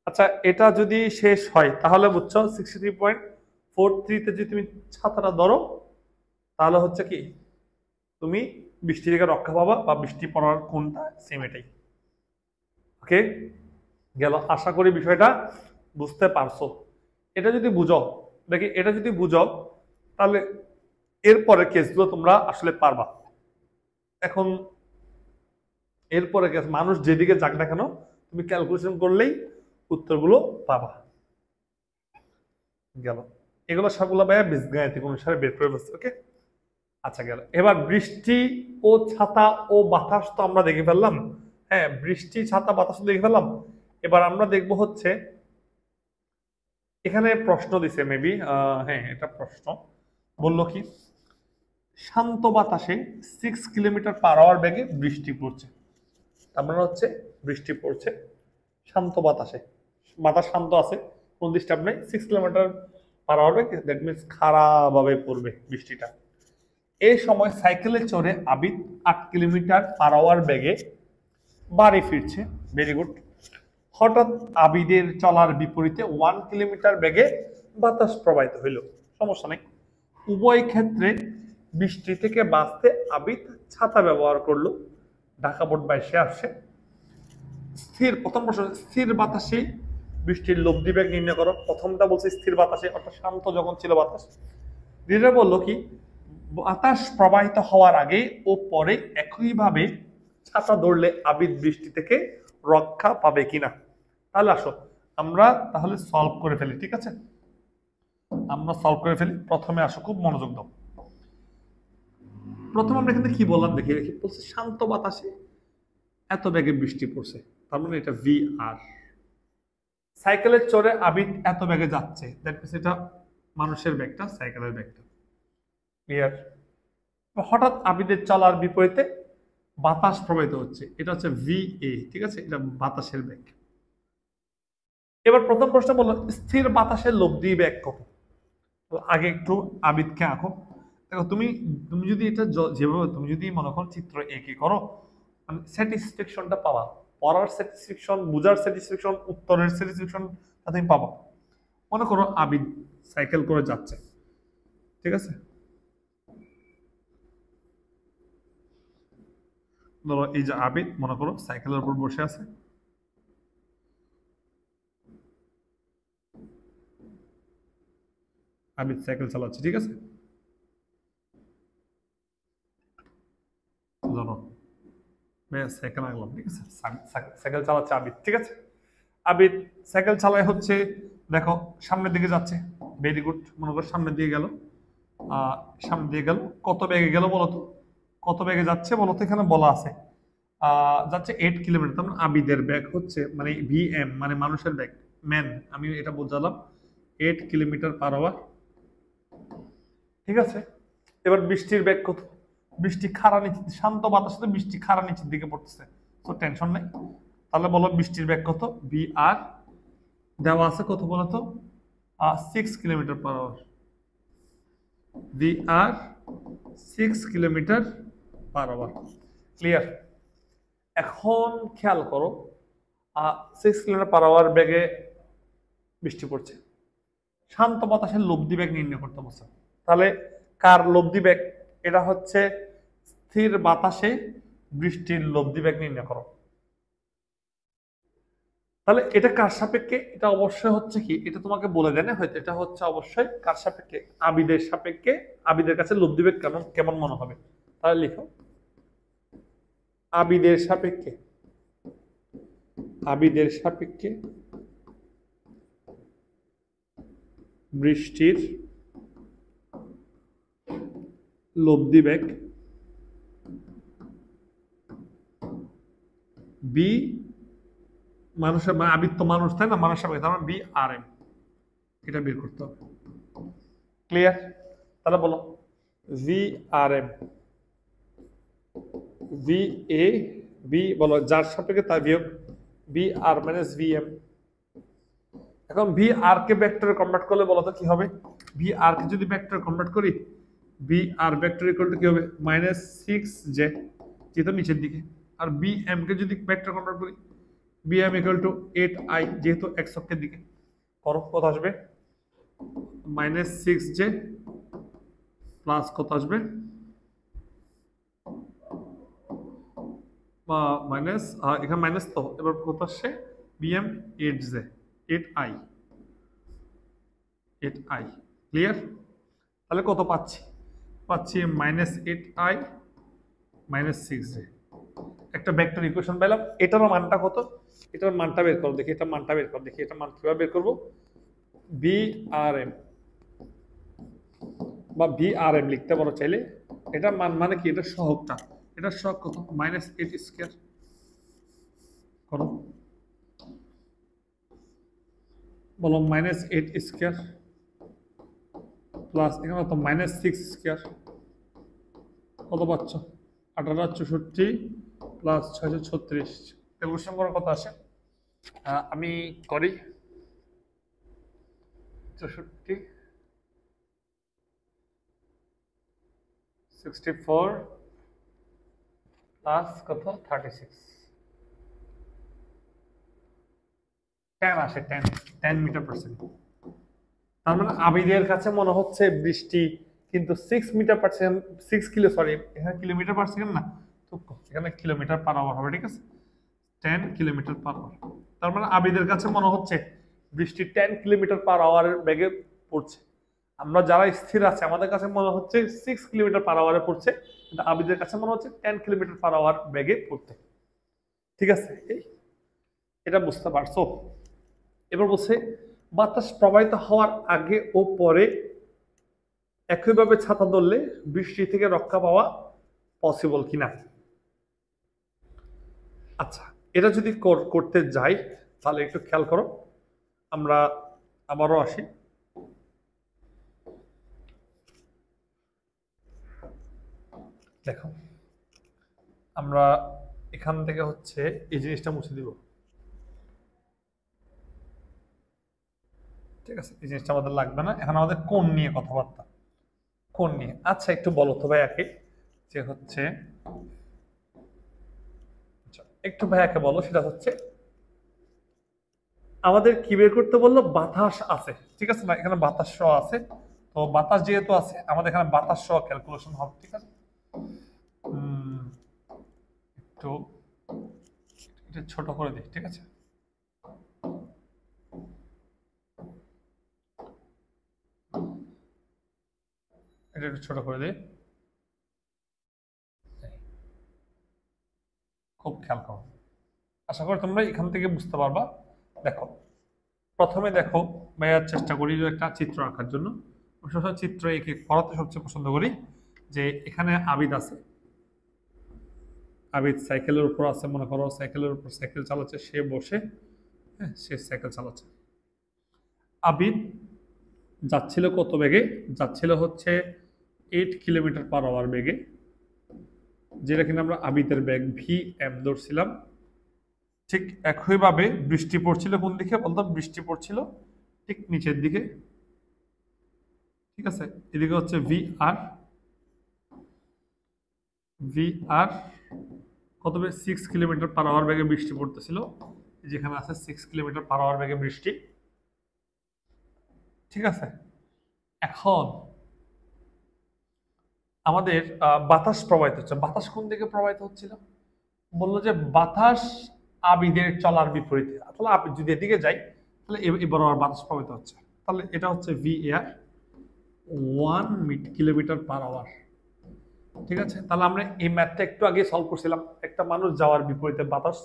আচ্ছা, এটা যদি শেষ হয় তাহলে বুঝছো 63.43 তে যদি তুমি ছাতাটা ধরো, তাহলে হচ্ছে কি তুমি বৃষ্টি থেকে রক্ষা পাবা, বা বৃষ্টি পড়ার কোনটা সেম এটাই। ওকে, গেল। আশা করি বিষয়টা বুঝতে পারছো। এটা যদি বুঝো, দেখি এটা যদি বুঝো, তাহলে এরপরে কেসগুলো তোমরা আসলে পারবা। এখন এরপরে কেস, মানুষ যেদিকে যাক না কেন, তুমি ক্যালকুলেশন করলেই উত্তরগুলো পাবা। গেল। এগুলো সবগুলো ভাইয়া বীজগাণিতিক অনুসারে বের করে বসছে। ওকে, আচ্ছা গেল। এবার বৃষ্টি ও ছাতা ও বাতাস তো আমরা দেখে ফেললাম। হ্যাঁ, বৃষ্টি, ছাতা, বাতাস দেখে ফেললাম। এবার আমরা দেখব হচ্ছে, এখানে প্রশ্ন দিছে মেবি, হ্যাঁ এটা প্রশ্ন বললো কি, শান্ত বাতাসে 6 কিলোমিটার/আওয়ার বেগে বৃষ্টি পড়ছে। তার মানে হচ্ছে বৃষ্টি পড়ছে শান্ত বাতাসে, বাতাস শান্ত আছে, কোন ডিস্টার্ব নেই, 6 কিলোমিটার/আওয়ার বেগে, দ্যাট মিনস খারাপভাবে পড়বে বৃষ্টিটা। এই সময় সাইকেলে চড়ে আবিদ 8 কিলোমিটার/আওয়ার বেগে বাড়ি ফিরছে। Very good. হঠাৎ আবিদের চলার বিপরীতে 1 কিলোমিটার বেগে বাতাস প্রবাহিত হইল। সমস্যা নেই, উভয় ক্ষেত্রে বৃষ্টি থেকে বাঁচতে আবিদ ছাতা ব্যবহার করলো। ঢাকা বোর্ড 22 আসছে। স্থির, প্রথম প্রশ্ন, স্থির বাতাসে বৃষ্টির লব্ধি বেগ নির্ণয় করো। প্রথমটা বলছে স্থির বাতাসে, অর্থাৎ শান্ত যখন ছিল বাতাস। দ্বিতীয়টা বললো কি, বাতাস প্রবাহিত হওয়ার আগে ও পরে একইভাবে ছাতা ধরলে আবিদ বৃষ্টি থেকে রক্ষা পাবে কিনা। তাহলে আসো আমরা তাহলে সলভ করে ফেলি, ঠিক আছে? আমরা সলভ করে ফেলি। প্রথমে আসো, খুব মনোযোগ দাও। প্রথমে আমরা এখানে কি বললাম দেখি, বলছে শান্ত বাতাসে এত বেগে বৃষ্টি পড়ছে, তার মানে এটা ভি আর। সাইকেলের চড়ে আবিদ এত বেগে যাচ্ছে, দ্যাট মিনস এটা মানুষের বেগটা, সাইকেলের বেগটা। ক্লিয়ার? হঠাৎ আবিদের চলার বিপরীতে বাতাস প্রবাহিত হচ্ছে, এটা হচ্ছে ভি এ, ঠিক আছে? এটা বাতাসের বেগ। এবার প্রথম প্রশ্ন বললো স্থির বাতাসের লব্ধি বেগ কত। তো আগে একটু আবিদকে আঁকো। দেখো তুমি যদি এটা যেভাবে তুমি যদি মনে করো চিত্র এঁকে করো, মানে স্যাটিসফ্যাকশনটা পাবা, পড়ার স্যাটিসফ্যাকশন, বুঝার স্যাটিসফ্যাকশন, উত্তরের স্যাটিসফ্যাকশন তুমি পাবা। মনে করো আবিদ সাইকেল করে যাচ্ছে, ঠিক আছে? ধরো এই যে আবিদ মনে করো সাইকেলের উপর বসে আছে, আবিদ সাইকেল চালাচ্ছে, ঠিক আছে? ধরো সাইকেল আনলাম, ঠিক আছে? সাইকেল চালাচ্ছে আবিদ, ঠিক আছে? আবিদ সাইকেল চালায় হচ্ছে, দেখো সামনের দিকে যাচ্ছে, ভেরি গুড। মনে করো সামনের দিকে গেল, সামনের দিকে গেল, কত বেগে গেল বলো তো? কত বেগে যাচ্ছে বলো তো? এখানে বলা আছে যাচ্ছে 8 কিলোমিটার। তার মানে আবিদের বেগ হচ্ছে, মানে ভিএম মানে মানুষের বেগ, ম্যান, আমি এটা বোঝালাম 8 কিলোমিটার পার আওয়ার, ঠিক আছে? এবার বৃষ্টির বেগ কত? বৃষ্টি খাড়া নিচে, শান্ত বাতাসে বৃষ্টি খাড়া নিচের দিকে পড়তেছে, তো টেনশন নেই। তাহলে বলো বৃষ্টির বেগ কত? ভি আর দেওয়া আছে কত বলো তো? 6 কিলোমিটার পার আওয়ার। ভি আর 6 কিলোমিটার পার আওয়ার। ক্লিয়ার? এখন খেয়াল করো 6 কিলোমিটার পার আওয়ার বেগে বৃষ্টি পড়ছে, শান্ত বাতাসের লব্ধি বেগ নির্ণয় করতে বলছে। তাহলে কার লব্ধি বেগ? এটা হচ্ছে স্থির বাতাসে বৃষ্টির লব্ধি বেগ নির্ণয় করো। তাহলে এটা কার সাপেক্ষে? এটা অবশ্যই হচ্ছে কি, এটা তোমাকে বলে দেয় না হয়তো, এটা হচ্ছে অবশ্যই কার সাপেক্ষে? আবিদের সাপেক্ষে। আবিদের কাছে লব্ধি বেগ কেমন কেমন মনে হবে? তাহলে লিখো আবিদের সাপেক্ষে, আবিদের সাপেক্ষে বৃষ্টির লব্ধি বেগ বি মানুষের, মানে আবিদ তো মানুষ তাই না, মানুষের বেগ, তার বি আর এম, এটা বের করতে হবে। ক্লিয়ার? তাহলে বলো V R M, V A B বলো যার সাপেক্ষে তার বিয়োগ B R minus V M. এখন ভি আর কে ভেক্টরে কনভার্ট করলে বলো তো কি হবে? ভি আর কে যদি ভেক্টরে কনভার্ট করি, V R vector equal to কি হবে? -6j, যেহেতু নিচের দিকে। আর বি এম কে যদি ভেক্টর কনভার্ট করি, B M equal to 8i, যেহেতু x অক্ষের দিকে। করো, কত আসবে? -6j প্লাস কত আসবে? মাইনাস, এখানে মাইনাস, তো এবার কত আসছে? bm 8j, 8i, 8i। Clear? তাহলে কত পাচ্ছি? পাচ্ছি -8i -6j। একটা ভেক্টর ইকুয়েশন পেলাম। এটার মানটা কত? এটার মানটা বের করো দেখি, এটা মানটা বের করো দেখি। এটা মান কিভাবে বের করবো? বি আর এম বা ভি আর এম লিখতে পারো চাইলে। এটা মান মানে কি? এটা সহগটা, এটা সহগ কত? -8 স্কয়ার। করো, বলো -8 স্কয়ার প্লাস এখানে কত? -6 স্কয়ার। কত পাচ্ছ? 1864 প্লাস 636। ক্যালকুলেশন করার কথা আসে, আমি করি। 64 64 প্লাস কত? 36, 10 আসে, 10 মিটার পার সেকেন্ড। তার মানে আবিদের কাছে মনে হচ্ছে বৃষ্টি কিন্তু 6 metre per second, 6 kilo, sorry এখানে কিলোমিটার পার সেকেন্ড না, তো এখানে কিলোমিটার পার আওয়ার হবে, ঠিক আছে? 10 কিলোমিটার/আওয়ার। তার মানে আবিদের কাছে মনে হচ্ছে বৃষ্টি 10 কিলোমিটার/আওয়ার বেগে পড়ছে। আমরা যারা স্থির আছে আমাদের কাছে মনে হচ্ছে 6 কিলোমিটার/আওয়ারে পড়ছে, কিন্তু আবিদের কাছে মনে হচ্ছে 10 কিলোমিটার/আওয়ার বেগে পড়ছে। ঠিক আছে, এটা বুঝতে পারছো? এবার বলছে বাতাস প্রবাহিত হওয়ার আগে ও পরে একইভাবে ছাতা ধরলে বৃষ্টি থেকে রক্ষা পাওয়া পসিবল কিনা। আচ্ছা, এটা যদি করতে যাই তাহলে একটু খেয়াল করো, আমরা আবারও আসি। দেখো, আমরা এখান থেকে হচ্ছে এই জিনিসটা মুছে দিব। ঠিক আছে, এই জিনিসটা আমাদের লাগবে না। এখন আমাদের কোণ নিয়ে কথাবার্তা, কোণ নিয়ে। আচ্ছা, একটু বলো তো ভাইয়াকে যে হচ্ছে, একটু ভাইয়াকে বলো, সেটা হচ্ছে আমাদের কি বের করতে বললো? বাতাস আছে, ঠিক আছে না? এখানে বাতাস সহ আছে, তো বাতাস যেহেতু আছে আমাদের এখানে বাতাস সহ ক্যালকুলেশন হবে। ঠিক আছে, একটু এটা ছোট করে দিই। ঠিক আছে, এটা একটু ছোট করে দিই, খুব খেয়াল করো। আশা করি তোমরা এখান থেকে বুঝতে পারবা। দেখো, প্রথমে দেখো, ভাইয়ার চেষ্টা করি যে একটা চিত্র আঁকার জন্য। সবসময় চিত্র এঁকে পড়াতে সবচেয়ে পছন্দ করি। যে এখানে আবিদ আছে, আবিদ সাইকেলের উপর আছে, মনে করো সাইকেলের উপর সাইকেল চালাচ্ছে, সে বসে, হ্যাঁ, সে সাইকেল চালাচ্ছে। আবিদ যাচ্ছিল কত বেগে? যাচ্ছিল হচ্ছে 8 কিলোমিটার/আওয়ার বেগে, যেটা কিনা আমরা আবিদের বেগ vm ধরছিলাম। ঠিক একইভাবে বৃষ্টি পড়ছিল কোন দিকে বলতো? বৃষ্টি পড়ছিল ঠিক নিচের দিকে। ঠিক আছে, এদিকে হচ্ছে vr, কত বেগে? 6 কিলোমিটার/আওয়ার বেগে বৃষ্টি পড়তেছিল। যেখানে আছে 6 কিলোমিটার/আওয়ার বেগে বৃষ্টি। ঠিক আছে, এখন আমাদের বাতাস প্রবাহিত হচ্ছে। বাতাস কোন দিকে প্রবাহিত হচ্ছিল? বললো যে বাতাস আবিদের চলার বিপরীতে। তাহলে আবিদ যদি এদিকে যাই তাহলে এই বরাবর বাতাস প্রবাহিত হচ্ছে। তাহলে এটা হচ্ছে vr 1 কিলোমিটার/আওয়ার। ঠিক আছে, তাহলে আমরা এই ম্যাথটা একটু আগে সলভ করছিলাম। একটা মানুষ যাওয়ার বিপরীতে বাতাস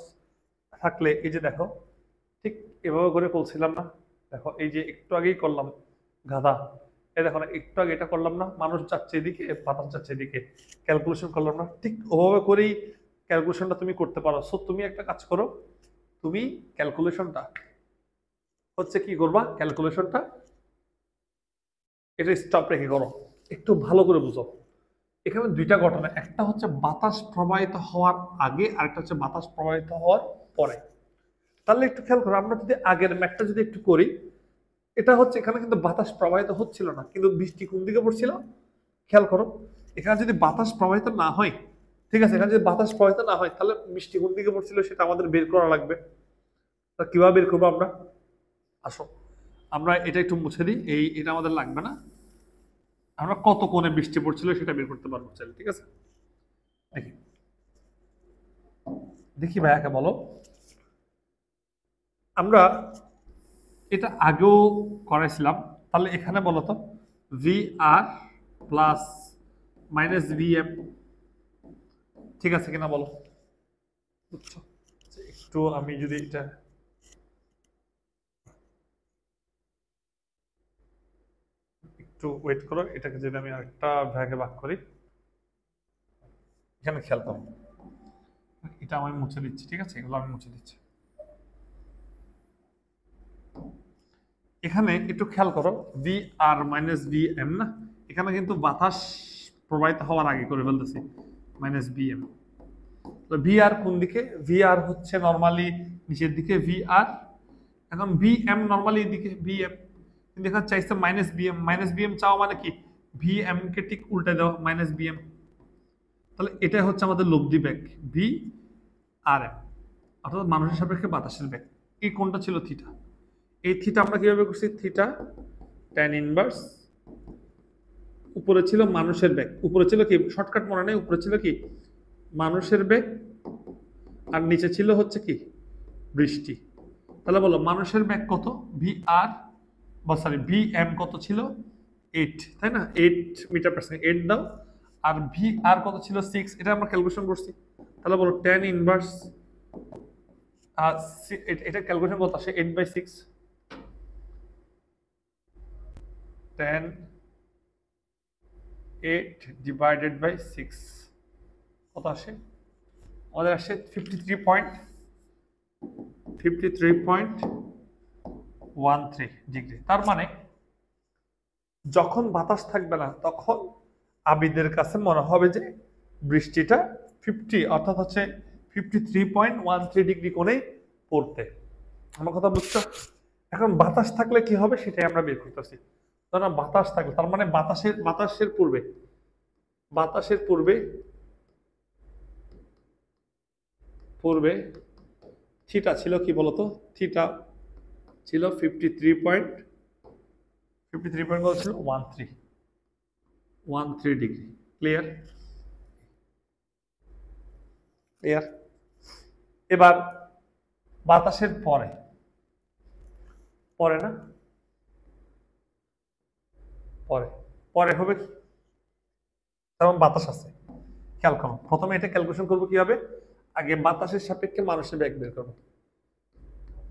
থাকলে, এই যে দেখো, ঠিক এভাবে করে বলছিলাম না? দেখো, এই যে একটু আগেই করলাম গাধা, এই দেখো না, একটু আগে এটা করলাম না? মানুষ যাচ্ছে এদিকে, বাতাস যাচ্ছে এদিকে, ক্যালকুলেশন করলাম না? ঠিক ওভাবে করেই ক্যালকুলেশনটা তুমি করতে পারো। সো তুমি একটা কাজ করো, তুমি ক্যালকুলেশনটা হচ্ছে কি করবা? ক্যালকুলেশনটা এটা স্টপ রেখে করো, একটু ভালো করে বুঝো। এখানে দুইটা ঘটনা, একটা হচ্ছে বাতাস প্রবাহিত হওয়ার আগে, আরেকটা হচ্ছে বাতাস প্রবাহিত হওয়ার পরে। তাহলে একটু খেয়াল করো, আমরা যদি আগের ম্যাথটা যদি একটু করি, এটা হচ্ছে এখানে কিন্তু বাতাস প্রবাহিত হচ্ছিল না, কিন্তু বৃষ্টি কোন দিকে পড়ছিল? খেয়াল করো, এখানে যদি বাতাস প্রবাহিত না হয়, ঠিক আছে, এখানে যদি বাতাস প্রবাহিত না হয় তাহলে বৃষ্টি কোন দিকে পড়ছিল সেটা আমাদের বের করা লাগবে। তা কিভাবে বের করবো আমরা? আসো, আমরা এটা একটু মুছে দিই, এটা আমাদের লাগবে না। আমরা কত কোণে বৃষ্টি পড়ছিল সেটা বের করতে পারবো, চাইলে। ঠিক আছে, দেখি দেখি ভাইয়াকে বলো। আমরা এটা আগেও করাইছিলাম, তাহলে এখানে বলো তো vr প্লাস মাইনাস vm, ঠিক আছে কিনা বলো? বুঝছো? একটু আমি যদি এটা একটু ওয়েট করো, এটাকে যদি আমি আরেকটা ভাগে ভাগ করি, এখানে খেয়াল করো, এটা আমি মুছে দিচ্ছি। ঠিক আছে, এগুলো আমি মুছে দিচ্ছি। এখানে একটু খেয়াল করো, vr মাইনাস vm না, এখানে কিন্তু বাতাস প্রবাহিত হওয়ার আগে করে ফেলতেছি, মাইনাস vm। তো vr কোন দিকে? vr হচ্ছে নরমালি নিচের দিকে vr, এখন vm নরমালি এদিকে vm, কিন্তু এখানে চাইছে মাইনাস vm। মাইনাস vm চাও মানে কি? vm কে ঠিক উল্টে দাও, মাইনাস vm। তাহলে এটাই হচ্ছে আমাদের লব্ধি বেগ vrm, অর্থাৎ মানুষের সাপেক্ষে বাতাসের বেগ। এই কোনটা ছিল? থিটা। এই থিটা আমরা কিভাবে করছি? থিটা tan ইনভার্স, উপরে ছিল মানুষের বেগ, উপরে ছিল কি? শর্টকাট মনে নেই, উপরে ছিল কি? মানুষের বেগ, আর নিচে ছিল হচ্ছে কি বৃষ্টি। তাহলে বলো মানুষের বেগ কত, ভি আর বা সরি ভি এম কত ছিল 8, তাই না, 8 মিটার পার সেকেন্ড, 8 দাও। আর ভি আর কত ছিল 6, এটা আমরা ক্যালকুলেশন করছি। তাহলে বলো tan ইনভার্স এটা ক্যালকুলেশন কত আসে 8/6, tan 8 ডিভাইডেড বাই 6 কত আসে, আমাদের আসে 53.13 ডিগ্রি। তার মানে যখন বাতাস থাকবে না তখন আবিদের কাছে মনে হবে যে বৃষ্টিটা 50 অর্থাৎ হচ্ছে 53.13 ডিগ্রি কোণে পড়তে। আমার কথা বুঝছো? এখন বাতাস থাকলে কি হবে সেটাই আমরা বের করতেছি। ধরো বাতাস থাকলে তার মানে বাতাসের পূর্বে থিটা ছিল কি বলতো, থিটা ছিল 53 পয়েন্ট কত ছিল 13 ডিগ্রি। ক্লিয়ার? এবার বাতাসের পরে না পরে হবে কি, কারণ বাতাস আছে। খেয়াল করো, প্রথমে এটা ক্যালকুলেশন করবো কি হবে, আগে বাতাসের সাপেক্ষে মানুষের বেগ বের করবো,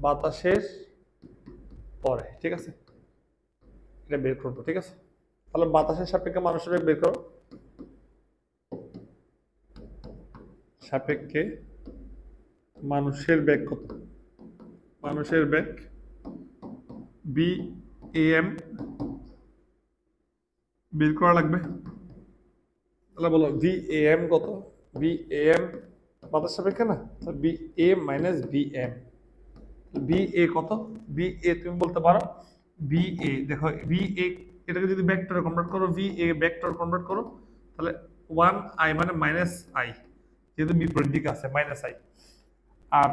বাতাসের পরে, ঠিক আছে, এটা বের করবো, ঠিক আছে। তাহলে বাতাসের সাপেক্ষে মানুষের বেগ বের করো, সাপেক্ষে মানুষের বেগ কত, মানুষের বেগ বি এম বের করা লাগবে। তাহলে বলো ভি এম কত, ভি এম বাতাস সাপেক্ষে না, B A minus B M, B A কত, বি এ তুমি বলতে পারো বি এ, দেখো বি এ এটাকে যদি ভেক্টরে কনভার্ট করো, ভি এ ভেক্টর কনভার্ট করো, তাহলে 1 আই মানে মাইনাস আই, যেহেতু বিপরীত দিকে আছে মাইনাস আই। আর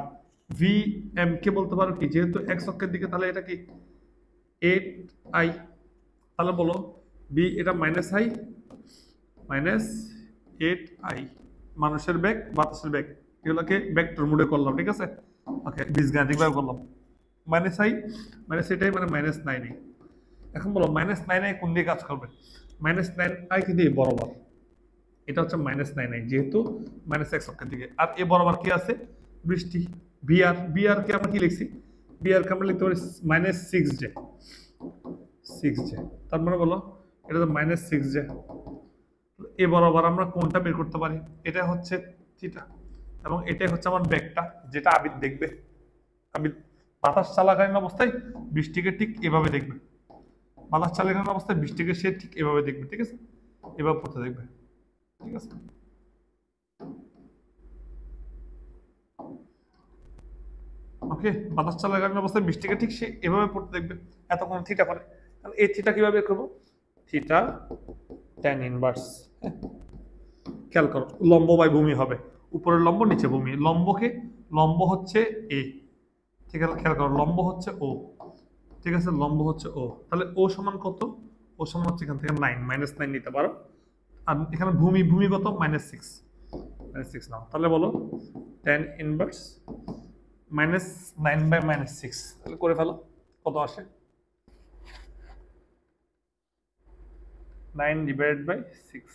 ভি এম কে বলতে পারো কি, যেহেতু এক্স অক্ষের দিকে, তাহলে এটা কি 8 আই। তাহলে বলো বি এটা মাইনাস আই মাইনাস 8 আই, মানুষের বেগ বাতাসের বেগ এগুলোকে ভেক্টর মোডে করলাম, ঠিক আছে। ওকে, বীজগাণিতিক ভাবে করলাম, মাইনাস আই মাইনাস এটাই মানে মাইনাস 9 আই। এখন বলো মাইনাস 9 আই কোন দিকে কাজ করবে, মাইনাস 9 আই কি দিয়ে বরাবর, এটা হচ্ছে মাইনাস 9 আই যেহেতু মাইনাস এক্স অক্ষের দিকে। আর এ বরাবর কি আছে বৃষ্টি, বিআর কে আমরা কি লিখছি, বিআর কে আমরা লিখতে পারি মাইনাস 6 জে, তার মানে বলো এটা তো মাইনাস 6 জে। এ বরাবর আমরা কোনটা বের করতে পারি, এটা হচ্ছে থিটা, এবং এটাই হচ্ছে আমার বেগটা যেটা আবিদ দেখবে। আবিদ বাতাস চলাকালীন অবস্থায় বৃষ্টিকে ঠিক এভাবে দেখবে, বাতাস চলাকালীন অবস্থায় বৃষ্টিকে সে ঠিক এভাবে দেখবে, ঠিক আছে, এভাবে পড়তে দেখবে, ঠিক আছে। ওকে, বাতাস চলাকালীন অবস্থায় বৃষ্টিকে ঠিক সে এভাবে পড়তে দেখবে, এতক্ষণ থিটা করে। তাহলে এই থিটা কিভাবে বের করবো, থিটা tan ইনভার্স, খেয়াল করো লম্ব বাই ভূমি হবে, উপরের লম্ব নিচে ভূমি, লম্ব হচ্ছে এ, ঠিক আছে, খেয়াল করো লম্ব হচ্ছে ও, ঠিক আছে, লম্ব হচ্ছে ও, তাহলে ও সমান কত, ও সমান হচ্ছে এখান থেকে 9 মাইনাস 9 নিতে পারো। আর এখানে ভূমি কত মাইনাস 6 নাও, তাহলে বলো tan inverse minus 9 by minus 6, তাহলে করে ফেলো কত আসে, 9 ডিভাইডেড বাই 6,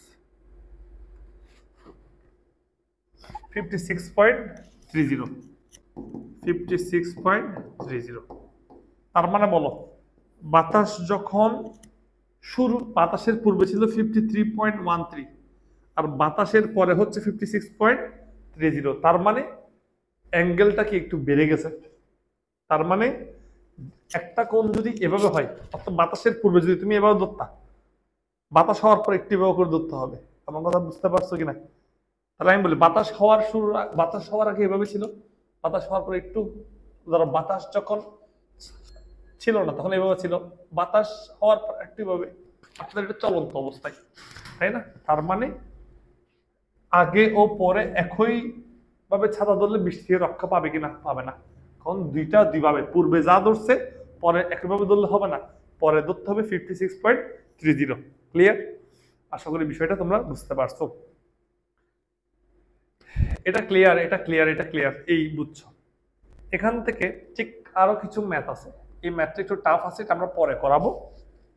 56.30। তার মানে বলো বাতাস যখন বাতাসের পূর্বে ছিল 53.13 আর বাতাসের পরে হচ্ছে 56.30, তার মানে অ্যাঙ্গেলটা কি একটু বেড়ে গেছে। তার মানে একটা কোণ যদি এভাবে হয়, অর্থাৎ বাতাসের পূর্বে যদি তুমি এভাবে ধরতা, বাতাস হওয়ার পর একটু এভাবে করে ধরতে হবে। আমার কথা বুঝতে পারছো কিনা? তাহলে আমি বলি বাতাস হওয়ার আগে এভাবে ছিল, বাতাস হওয়ার পর একটু, ধরো বাতাস যখন ছিল না তখন এভাবে ছিল, বাতাস হওয়ার পর একটু এভাবে, আপনার এটা চলন্ত অবস্থায়, তাই না? তার মানে আগে ও পরে একই ভাবে ছাতা ধরলে বৃষ্টি থেকে রক্ষা পাবে কিনা, পাবে না। কারণ দুইটা দুইভাবে, পূর্বে যা ধরছে পরে একইভাবে ধরলে হবে না, পরে ধরতে হবে 56.30। ক্লিয়ার? আশা করি বিষয়টা তোমরা বুঝতে পারছো। এটা ক্লিয়ার, এটা ক্লিয়ার, এটা ক্লিয়ার, এই বুঝছো। এখান থেকে ঠিক আরো কিছু ম্যাথ আছে, এই ম্যাথটা একটু টাফ আছে, এটা আমরা পরে করাবো,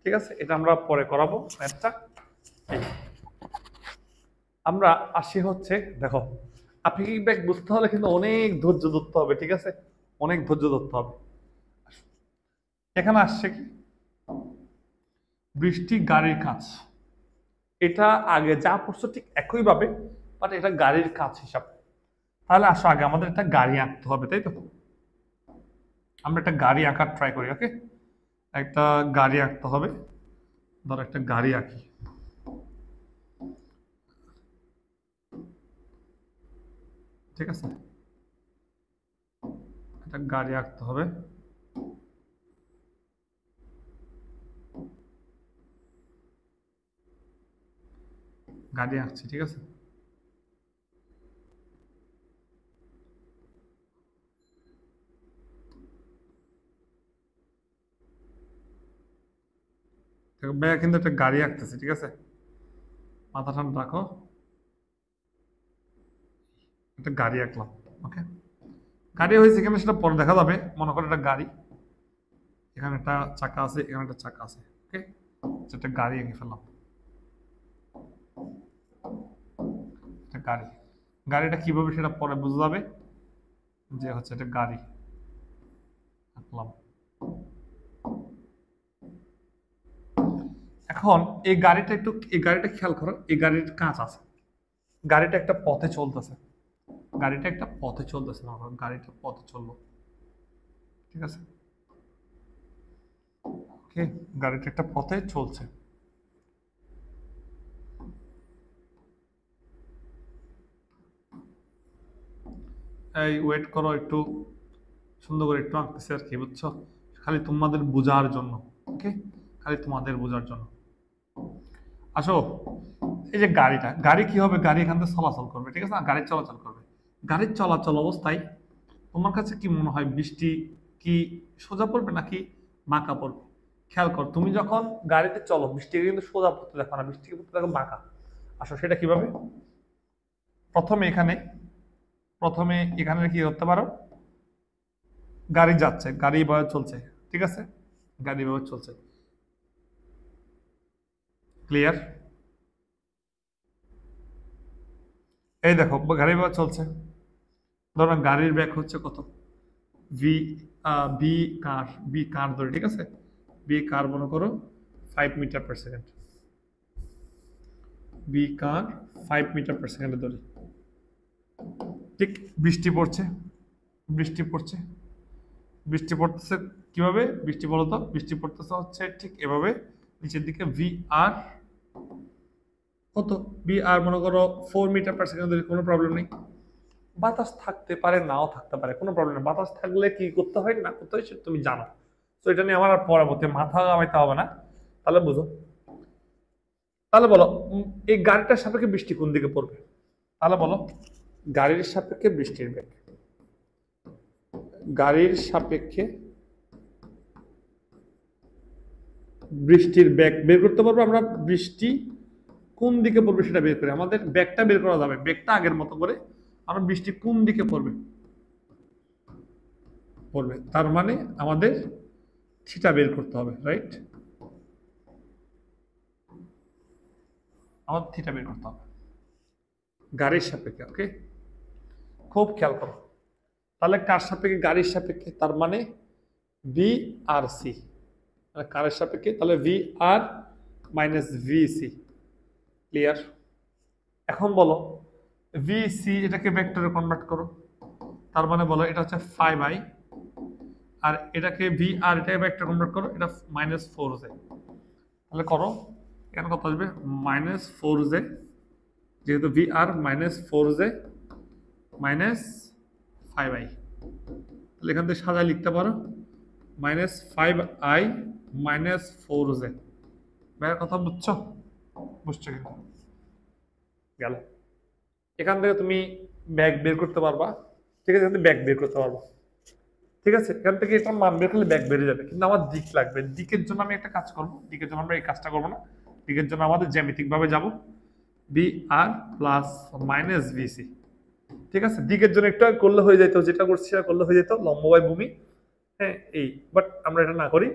ঠিক আছে, এটা আমরা পরে করাবো ম্যাথটা। আমরা আসি হচ্ছে, দেখো আপেক্ষিক বেগ বুঝতে হলে কিন্তু অনেক ধৈর্য ধরতে হবে, ঠিক আছে, অনেক ধৈর্য ধরতে হবে। এখানে আসছে কি বৃষ্টি গাড়ির কাজ, এটা আগে যা পড়ছো ঠিক একইভাবে, বাট এটা গাড়ির কাজ হিসাব। তাহলে আসো আগে আমাদের একটা গাড়ি আঁকতে হবে, তাই তো? আমরা একটা গাড়ি আঁকার ট্রাই করি, ওকে? একটা গাড়ি আঁকতে হবে, ধর একটা গাড়ি আঁকি। ঠিক আছে, একটা গাড়ি আঁকতে হবে। গাড়ি আঁকছি, ঠিক আছে। ভাইয়া কিন্তু একটা গাড়ি আঁকতেছে, ঠিক আছে, মাথা ঠান্ডা রাখো। একটা গাড়ি আঁকলাম, ওকে? গাড়ি হয়েছে কিনা সেটা পরে দেখা যাবে। মনে করো একটা গাড়ি, এখানে একটা চাকা আছে, এখানে একটা চাকা আছে, ওকে? একটা গাড়ি এঁকে ফেললাম, একটা গাড়ি। গাড়িটা কিভাবে সেটা পরে বোঝা যাবে, যে হচ্ছে একটা গাড়ি আঁকলাম। এখন এই গাড়িটা একটু, এই গাড়িটা খেয়াল করো, এই গাড়ির কাঁচ আছে, গাড়িটা একটা পথে চলতেছে, গাড়িটা একটা পথে চলতেছে, মনে করো গাড়িটা পথে চললো, ঠিক আছে, ওকে? গাড়িটা একটা পথে চলছে। এই ওয়েট করো একটু, সুন্দর করে একটু আঁকতেছে আর কি, বুঝছো? খালি তোমাদের বোঝার জন্য, ওকে? খালি তোমাদের বোঝার জন্য। আসো, এই যে গাড়িটা, গাড়ি কি হবে, গাড়ি এখান থেকে চলাচল করবে, ঠিক আছে না? গাড়ি চলাচল করবে। গাড়ির চলাচল অবস্থায় তোমার কাছে কি মনে হয়, বৃষ্টি কি সোজা পড়বে নাকি বাঁকা পড়বে? খেয়াল কর, তুমি যখন গাড়িতে চলো বৃষ্টিকে কিন্তু সোজা পড়তে দেখো না, বৃষ্টিকে পড়তে দেখো বাঁকা। আসো, সেটা কিভাবে? প্রথমে এখানে, প্রথমে এখানে কি করতে পারো, গাড়ি যাচ্ছে, গাড়ি এভাবে চলছে, ঠিক আছে, গাড়ি এভাবে চলছে, ক্লিয়ার? এই দেখো গাড়ি এভাবে চলছে, ধরো গাড়ির ব্যাগ হচ্ছে কত, ভি, বি কার, বি কার ধরে, ঠিক আছে, বি কার মনে করো 5 মিটার/সেকেন্ড, বি কার 5 মিটার/সেকেন্ডে ধরি। ঠিক বৃষ্টি পড়ছে, বৃষ্টি পড়ছে, বৃষ্টি পড়তেছে কিভাবে, বৃষ্টি বলো তো, বৃষ্টি পড়তেছে হচ্ছে ঠিক এভাবে নিচের দিকে, ভি আর কত, বি আর মনে করো 4 মিটার/সেকেন্ড ধরি, কোনো প্রবলেম নেই। বাতাস থাকতে পারে, নাও থাকতে পারে, কোনো প্রবলেম নেই। বাতাস থাকলে কি করতে হয় না করতে হয় সেটা তুমি জানো, তো এটা নিয়ে আমার আর পরবর্তী মাথা ঘামাইতে হবে না। তাহলে বুঝো, তাহলে বলো এই গাড়িটার সাপেক্ষে বৃষ্টি কোন দিকে পড়বে? তাহলে বলো গাড়ির সাপেক্ষে বৃষ্টির বেগ, গাড়ির সাপেক্ষে বৃষ্টির বেগ বের করতে পারবো আমরা। বৃষ্টি কোন দিকে পড়বে সেটা বের করে আমাদের বেগটা বের করা যাবে, বেগটা আগের মতো করে আমরা বৃষ্টি কোন দিকে পড়বে পড়বে, তার মানে আমাদের থিটা বের করতে হবে, রাইট? আমাদের থিটা বের করতে হবে গাড়ির সাপেক্ষে, ওকে? খুব খেয়াল করো, তাহলে কার সাপেক্ষে, গাড়ির সাপেক্ষে, তার মানে ভি আর সি, মানে কারের সাপেক্ষে, তাহলে ভি আর মাইনাস ভি সি, ক্লিয়ার? এখন বলো ভি সি এটাকে ভেক্টরে কনভার্ট করো, তার মানে বলো এটা হচ্ছে 5i, আর এটাকে ভি আর এটাকে ভেক্টর কনভার্ট করো, এটা -4j, তাহলে করো, এখানে কত আসবে, -4j, যেহেতু ভি আর -4j -5i, তাহলে এখান থেকে সাজায় লিখতে পারো -5i -4j। ভাইয়ের কথা বুঝছো? বুঝছো কিন্তু গেল। এখান থেকে তুমি ব্যাগ বের করতে পারবা, ঠিক আছে, এখান থেকে ব্যাগ বের করতে পারবা, ঠিক আছে, এখান থেকে এটা মান বের করলে ব্যাগ বেড়ে যাবে, কিন্তু আমার দিক লাগবে। দিকের জন্য আমি একটা কাজ করব, দিকের জন্য আমরা এই কাজটা করবো না, দিকের জন্য আমাদের জ্যামিতিক ভাবে যাব, বি আর প্লাস মাইনাস ভিসি, ঠিক আছে, দিকের জন্য একটু করলে হয়ে যেত, যেটা করছি সেটা করলে হয়ে যেত লম্ব বাই ভূমি। হ্যাঁ এই, বাট আমরা এটা না করি।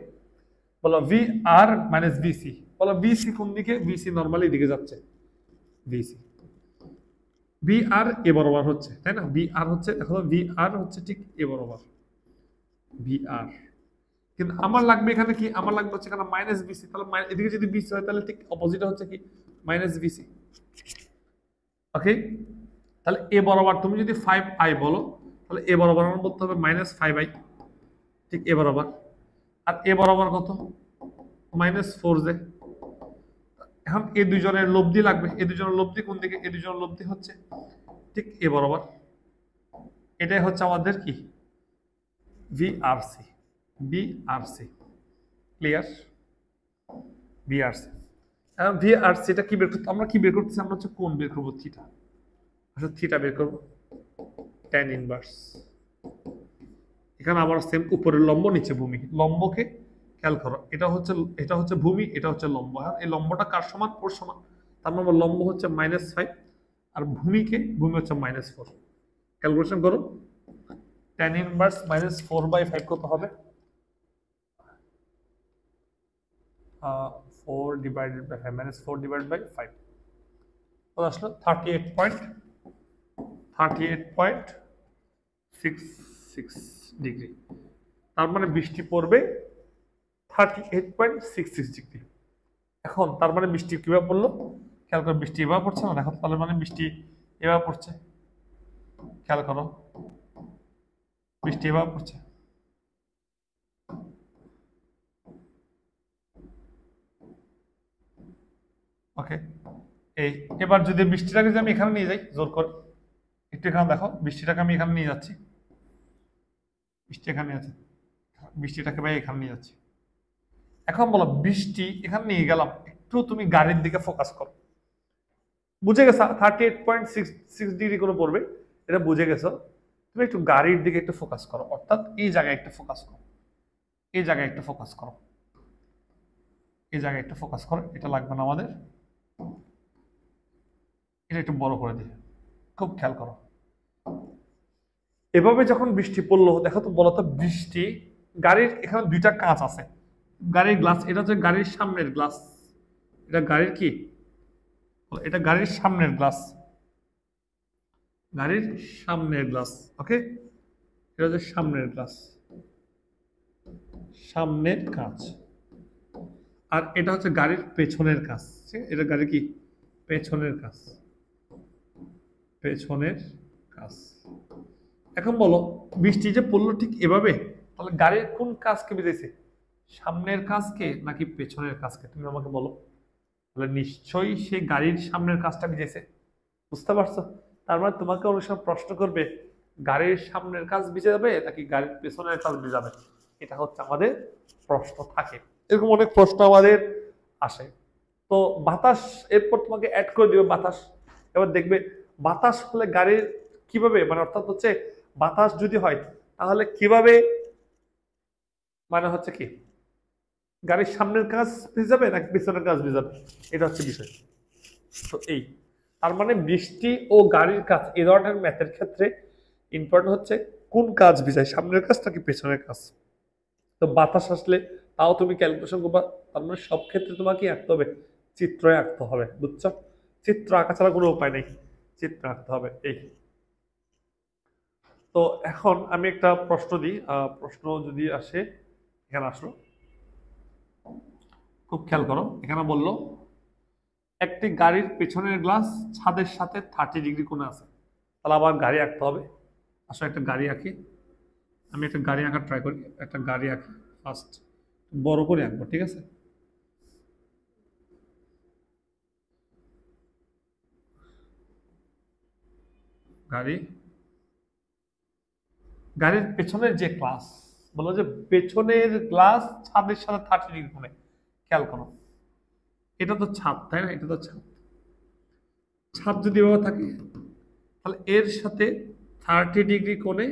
বলো ভি আর মাইনাস বিসি, বলো বিসি কোন দিকে, বিসি নর্মালি দিকে যাচ্ছে, বিসি বি আর এ বরাবর হচ্ছে, তাই না? বি আর হচ্ছে, দেখো বি আর হচ্ছে ঠিক এ বরাবর, বি আর। কিন্তু আমার লাগবে এখানে কি, আমার লাগবে হচ্ছে এখানে মাইনাস বিসি, তাহলে এদিকে যদি বিসি হয় তাহলে ঠিক অপোজিট হচ্ছে কি মাইনাস বিসি। ওকে, তাহলে এ বরাবর তুমি যদি 5i বলো, তাহলে এ বরাবর আমার বলতে হবে -5i, ঠিক এ বরাবর। আর এ বরাবর কত, -4j। এখন এই দুইজনের লব্ধি লাগবে, এই দুইজনের লব্ধি কোন দিকে, এই দুইজনের লব্ধি হচ্ছে ঠিক এ বরাবর। এটাই হচ্ছে আমাদের কি ভিআরসি, বিআরসি, ক্লিয়ার? বিআরসি। এখন ভিআরসি এটা কি বের করতে, আমরা কি বের করতেছি, আমরা হচ্ছে কোণ বের করবো, থিটা। আচ্ছা থিটা বের করবো, tan ইনভার্স। এখানে আবার সেম, উপরের লম্ব নিচে ভূমি, লম্বকে খেয়াল করো, এটা হচ্ছে ভূমি, এটা হচ্ছে লম্ব। হ্যাঁ এই লম্বটা কার সমান, ওর সমান, তার মানে লম্ব হচ্ছে -5 আর ভূমি হচ্ছে -4। ক্যালকুলেশন করো, tan ইনভার্স -4/5 কত হবে, 4 ডিভাইডেড বাই 5, -4 ডিভাইডেড বাই 5 কত আসলো, 38.66 ডিগ্রি। তার মানে বৃষ্টি পড়বে 38.66 ডিগ্রি। এখন তার মানে বৃষ্টি কিভাবে পড়লো, খেয়াল করো, বৃষ্টি এভাবে পড়ছে না, দেখো তার মানে বৃষ্টি এভাবে পড়ছে, খেয়াল করো বৃষ্টি এভাবে পড়ছে। ওকে, এই এবার যদি বৃষ্টিটাকে আমি এখানে নিয়ে যাই জোর করে, একটু এখানে দেখো, বৃষ্টিটাকে আমি এখানে নিয়ে যাচ্ছি, বৃষ্টি এখানে আছে, বৃষ্টিটাকে ভাই এখানে নিয়ে যাচ্ছি। এখন বলো বৃষ্টি এখানে নিয়ে গেলাম, একটু তুমি গাড়ির দিকে ফোকাস করো, বুঝে গেছো 38.66 ডিগ্রি করে পড়বে, এটা বুঝে গেছো। তুমি একটু গাড়ির দিকে একটু ফোকাস করো, অর্থাৎ এই জায়গায় একটু ফোকাস করো, এই জায়গায় একটু ফোকাস করো, এই জায়গায় একটু ফোকাস করো। এটা লাগবে না আমাদের, এটা একটু বড় করে দিই, খুব খেয়াল করো। এভাবে যখন বৃষ্টি পড়লো, দেখো তো বলতো বৃষ্টি, গাড়ির এখানে দুইটা কাঁচ আছে, গাড়ির গ্লাস, এটা হচ্ছে গাড়ির সামনের গ্লাস, এটা গাড়ির কি, এটা গাড়ির সামনের গ্লাস, গাড়ির সামনের গ্লাস। ওকে, এটা হচ্ছে সামনের গ্লাস, সামনের কাঁচ। আর এটা হচ্ছে গাড়ির পেছনের কাঁচ, এটা গাড়ির কি পেছনের কাঁচ, পেছনের কাঁচ। এখন বলো বৃষ্টি যে পড়লো ঠিক এভাবে, তাহলে গাড়ির কোন কাঁচকে ভিজেছে, সামনের কাঁচকে নাকি পেছনের কাঁচকে, তুমি আমাকে বলো। তাহলে নিশ্চয়ই সে গাড়ির সামনের কাঁচটা ভিজেছে, বুঝতে পারছো? তার মানে তোমাকে অনেক সময় প্রশ্ন করবে গাড়ির সামনের কাঁচ ভিজে যাবে নাকি গাড়ির পেছনের কাঁচ ভিজে যাবে, এটা হচ্ছে আমাদের প্রশ্ন থাকে, এরকম অনেক প্রশ্ন আমাদের আসে। তো বাতাস এরপর তোমাকে অ্যাড করে দিবে বাতাস, এবার দেখবে বাতাস হলে গাড়ির কিভাবে, মানে অর্থাৎ হচ্ছে বাতাস যদি হয় তাহলে কিভাবে, মানে হচ্ছে কি গাড়ির সামনের কাঁচ ভিজাবে নাকি পিছনের কাঁচ ভিজাবে, এটা হচ্ছে বিষয়। তো এই, তার মানে বৃষ্টি ও গাড়ির কাঁচ এই ধরনের ম্যাথের ক্ষেত্রে ইম্পর্টেন্ট হচ্ছে কোন কাঁচ ভিজায়, সামনের কাঁচ নাকি পেছনের কাঁচ। তো বাতাস আসলে তাও তুমি ক্যালকুলেশন করবা, তার মানে সব ক্ষেত্রে তোমাকে আঁকতে হবে, চিত্রই আঁকতে হবে, বুঝছো? চিত্র আঁকা ছাড়া কোনো উপায় নেই, চিত্র আঁকতে হবে। এই তো এখন আমি একটা প্রশ্ন দিই, প্রশ্ন যদি আসে, এখানে আসলো, খুব খেয়াল করো। এখানে বললো একটি গাড়ির পেছনের গ্লাস ছাদের সাথে 30 ডিগ্রি কোণে আছে, তাহলে আবার গাড়ি আঁকতে হবে। আসলে একটা গাড়ি আঁকি, আমি একটা গাড়ি আঁকার ট্রাই করি, একটা গাড়ি আঁকি ফার্স্ট, বড় করে আঁকবো, ঠিক আছে? গাড়ি, গাড়ির পেছনের যে গ্লাস, বলো যে পেছনের গ্লাস ছাদের সাথে 30 ডিগ্রি কোণে, খেয়াল করো, এটা তো ছাদ, তাই না? এটা তো ছাদ, ছাদ যদি এভাবে থাকে তাহলে এর সাথে 30 ডিগ্রি কোণে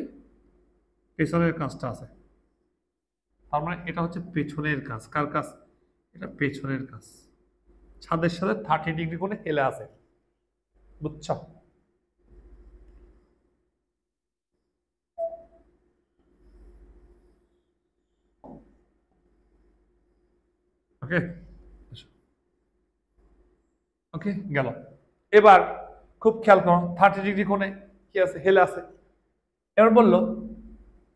পেছনের কাজটা আছে, তার মানে এটা হচ্ছে পেছনের কাজ। কার কাজ? এটা পেছনের কাজ, ছাদের সাথে 30 ডিগ্রি কোণে হেলে আছে, বুঝছো? ওকে, ওকে গেল। এবার খুব খেয়াল করো 30 ডিগ্রি কোণে কি আছে, হেলে আছে। এবার বললো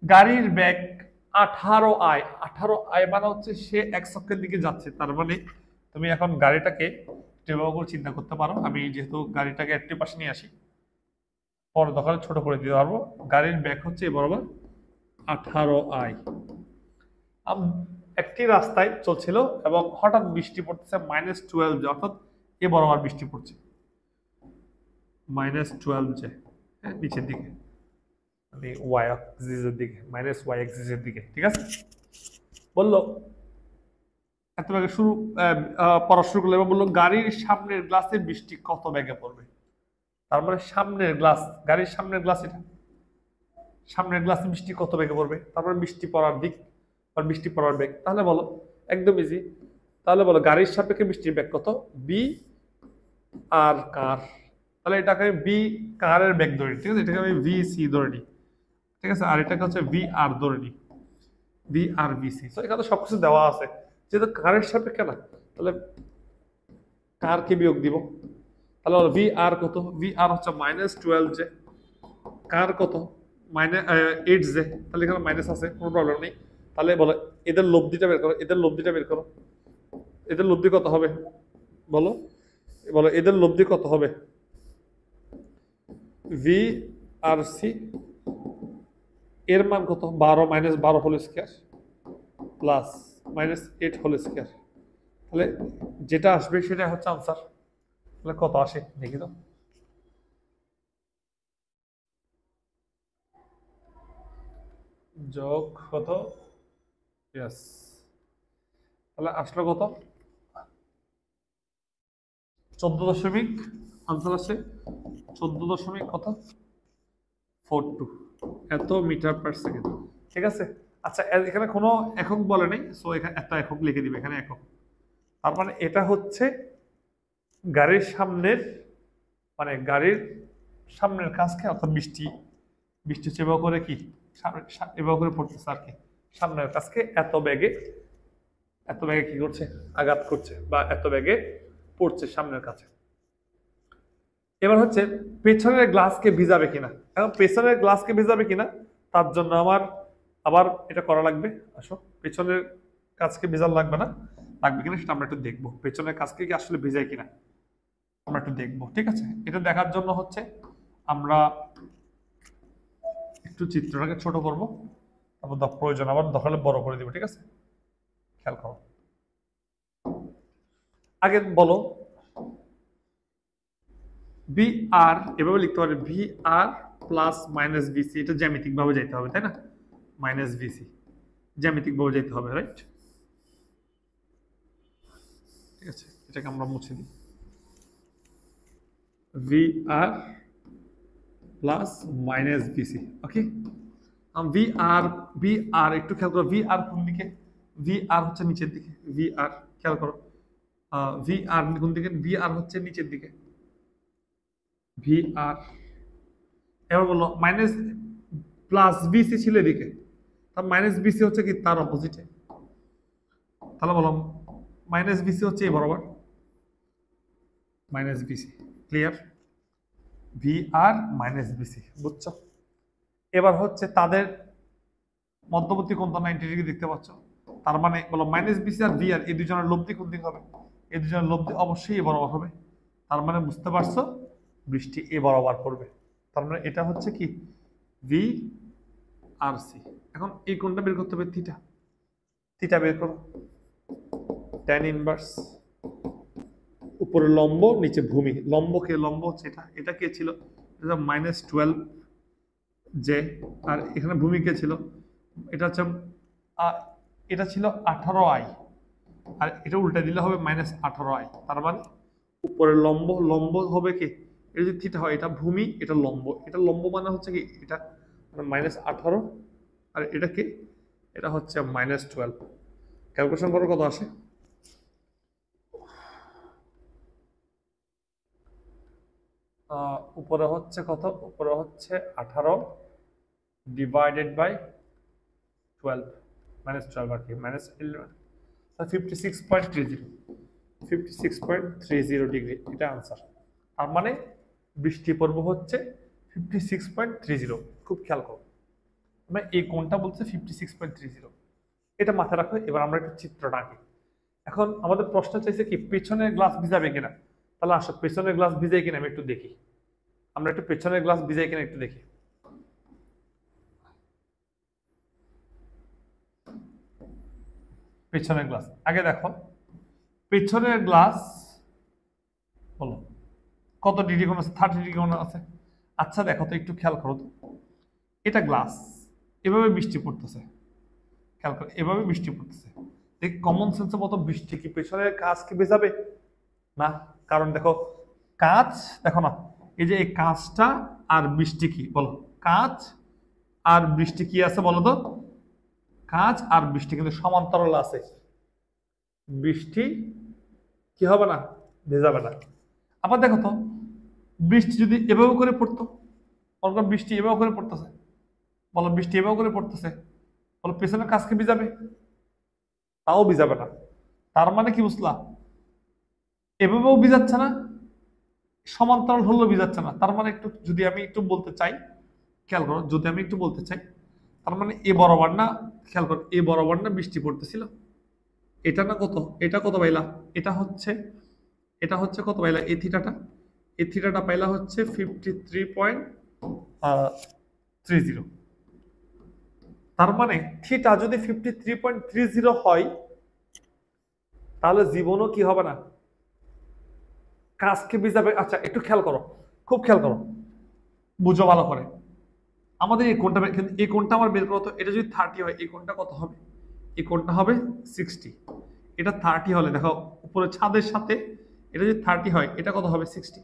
গাড়ির বেগ 18 I। 18 I মানে হচ্ছে সে এক অক্ষের দিকে যাচ্ছে। তার মানে তুমি এখন গাড়িটাকে এভাবে করে চিন্তা করতে পারো। আমি যেহেতু গাড়িটাকে একটি পাশে নিয়ে আসি, পরে দখলে ছোট করে দিতে পারবো। গাড়ির বেগ হচ্ছে এই বরাবর 18I। একটি রাস্তায় চলছিল এবং হঠাৎ বৃষ্টি পড়তেছে -12 অর্থাৎ এ বরাবর বৃষ্টি পড়ছে -12 হ্যাঁ, নিচের দিকে, মানে ওয়াই অ্যাক্সিসের দিকে, -y অ্যাক্সিসের দিকে, ঠিক আছে। বললো এত বেগে পড়া শুরু করলো এবং বললো গাড়ির সামনের গ্লাসে বৃষ্টি কত বেগে পড়বে। তার মানে সামনের গ্লাস, গাড়ির সামনের গ্লাস, এটা সামনের গ্লাসে বৃষ্টি কত বেগে পড়বে, তারপরে বৃষ্টি পড়ার দিক আর বৃষ্টি পড়ার বেগ। তাহলে বলো একদম ইজি। তাহলে বলো গাড়ির সাপেক্ষে বৃষ্টির বেগ কত, বি আর কার। তাহলে এটাকে আমি বি কারের বেগ ধরে নিই, ঠিক আছে। এটাকে আমি ভি সি ধরে নিই, ঠিক আছে। আর এটাকে হচ্ছে ভি আর ধরে নিই, ভি আর ভি সি। এখানে সবকিছু দেওয়া আছে, যেহেতু কারের সাপেক্ষে না, তাহলে কারকে বিয়োগ দিব। তাহলে ভি আর কত, ভি আর হচ্ছে -12 জে, কার কত -8 জে। তাহলে এখানে মাইনাস আছে, কোনো প্রবলেম নেই। তাহলে বলো এদের লব্ধিটা বের করো, এদের লব্ধিটা বের করো। এদের লব্ধি কত হবে বলো, বলো এদের লব্ধি কত হবে। ভি আর সি এর মান কত, 12 -12 whole square plus -8 whole square. তাহলে যেটা আসবে সেটা হচ্ছে আনসার। তাহলে কত আসে দেখি তো। যোগ কত, ইয়েস, তাহলে আসলো কত 14 দশমিক, আনসার আছে 14 দশমিক কত 42 এত মিটার পার সেকেন্ড, ঠিক আছে। আচ্ছা এখানে কোনো একক বলে নেই, সো এখানে এত একক লিখে দিবে, এখানে একক। তার মানে এটা হচ্ছে গাড়ির সামনের, মানে গাড়ির সামনের কাছকে, অর্থাৎ বৃষ্টি হচ্ছে এভাবে করে কি এভাবে করে পড়তেছে আর কি, সামনের কাছকে এত বেগে কি করছে, আঘাত করছে, বা এত বেগে পড়ছে সামনের কাছে। এবার হচ্ছে পেছনের গ্লাসকে ভিজাবে কিনা। এখন পেছনের গ্লাসকে ভিজাবে কিনা তার জন্য আমার আবার এটা করা লাগবে। আসো পেছনের কাছকে ভিজার লাগবে না, লাগবে কিনা সেটা আমরা একটু দেখবো। পেছনের কাছকে কি আসলে ভিজায় কিনা আমরা একটু দেখবো, ঠিক আছে। এটা দেখার জন্য হচ্ছে আমরা একটু চিত্রটাকে ছোট করব, তারপর প্রয়োজন আবার দখলে বড় করে দিব, ঠিক আছে। খেয়াল করো, আগে বলো ভি আর এভাবে লিখতে পারি, V R plus minus VC. এটা জ্যামিতিক ভাবে যাইতে হবে, তাই না, মাইনাস ভিসি জ্যামিতিক ভাবে যাইতে হবে, রাইট। ঠিক আছে, এটাকে আমরা মুছে দিই, V R plus minus VC, ওকে। ভি আর একটু খেয়াল করো, ভি আর কোন দিকে, ভি আর হচ্ছে নিচের দিকে, ভি আর খেয়াল করো, ভি আর কোন দিকে, ভি আর হচ্ছে নিচের দিকে, ভি আর। এবার বললো মাইনাস প্লাস বিসি ছিল এদিকে, তার মাইনাস বিসি হচ্ছে কি তার অপোজিটে। তাহলে বললাম মাইনাস বিসি হচ্ছে এই বরাবর, মাইনাস বিসি, ক্লিয়ার। ভি আর মাইনাস বিসি, বুঝছো। এবার হচ্ছে তাদের মধ্যবর্তী কোণটা 90 ডিগ্রি দেখতে পাচ্ছ। তার মানে বলো মাইনাস বিসি আর ভি আর এই দুজনের লব্ধি কোন দিক হবে, এই দুজনের লব্ধি অবশ্যই এ বরাবর হবে। তার মানে বুঝতে পারছো বৃষ্টি এ বরাবর পড়বে। তার মানে এটা হচ্ছে কি ভি আর সি। এখন এই কোণটা বের করতে হবে, থিটা, থিটা বের করো, tan ইনভার্স, উপরে লম্ব নিচে ভূমি, লম্ব কে, লম্ব হচ্ছে এটা, এটা কে ছিল, এটা -12 জে, আর এখানে ভূমি কে ছিল, এটা হচ্ছে এটা ছিল 18I, আর এটা উল্টা দিলে হবে -18I। তার মানে উপরে লম্ব, লম্ব হবে কি, এটা যদি থিটা হয় এটা ভূমি, এটা লম্ব, এটা লম্ব মানে হচ্ছে কি এটা -18, আর এটা কি, এটা হচ্ছে -12। ক্যালকুলেশন করো কত আসে, উপরে হচ্ছে কত, উপরে হচ্ছে 18 ডিভাইডেড বাই 12, -12 আর কি -11। 56.30, 56.30 ডিগ্রি, এটা আনসার। তার মানে বৃষ্টি পড়বে হচ্ছে 56.30। খুব খেয়াল করো, মানে এই কোণটা বলছে 56.30, এটা মাথায় রাখো। এবার আমরা একটা চিত্রটা আঁকি। এখন আমাদের প্রশ্ন চাইছে কি পেছনের গ্লাস ভিজাবে কিনা, তাহলে আসো পেছনের গ্লাস ভিজাই কিনা আমি একটু দেখি। আমরা একটু পেছনের গ্লাস ভিজাই কিনা একটু দেখি। পেছনের গ্লাস আগে দেখো, পেছনের গ্লাস বলো কত ডিগ্রি কোণ আছে, 30 ডিগ্রি কোণ আছে। আচ্ছা দেখো তো একটু খেয়াল করো তো, এটা গ্লাস, এভাবে বৃষ্টি পড়তেছে, খেয়াল করো এভাবে বৃষ্টি পড়তেছে। দেখ কমন সেন্সের মতো বৃষ্টি কি পেছনের কাঁচ কি ভেজাবে না? কারণ দেখো কাঁচ, দেখো না এই যে এই কাঁচটা আর বৃষ্টি কি বলো, কাঁচ আর বৃষ্টি কি আছে বলো তো, কাঁচ আর বৃষ্টি কিন্তু সমান্তরাল আছে, বৃষ্টি কি হবে না, ভেজাবে না। আবার দেখো তো বৃষ্টি যদি এভাবে করে পড়তো, বৃষ্টি এভাবে করে পড়তেছে, বলো বৃষ্টি এভাবে করে পড়তেছে, বলো পেছনের কাজকে ভিজাবে, তাও ভিজাবে না। তার মানে কি বুঝলা, এভাবেও ভিজাচ্ছে না, সমান্তরাল হলেও ভিজাচ্ছে না। তার মানে একটু যদি আমি একটু বলতে চাই, খেয়াল করো, যদি আমি একটু বলতে চাই, তার মানে এ বরাবর না, খেয়াল করো এ বরাবর না বৃষ্টি পড়তেছিল, এটা না কত, এটা কত পাইলা, এটা হচ্ছে কত পাইলা, এই থিটাটা পাইলা হচ্ছে 53.30। তার মানে থিটা যদি 53.30 হয়, তাহলে জীবনও কি হবে না, কাজকে ভিজাবে। আচ্ছা একটু খেয়াল করো, খুব খেয়াল করো, বুঝো ভালো করে। আমাদের এই কোণটা, কিন্তু এই কোণটা আমার বের করো তো, এটা যদি 30 হয় এই কোণটা কত হবে, এই কোণটা হবে 60। এটা 30 হলে দেখো উপরে ছাদের সাথে এটা যদি 30 হয়, এটা কত হবে 60।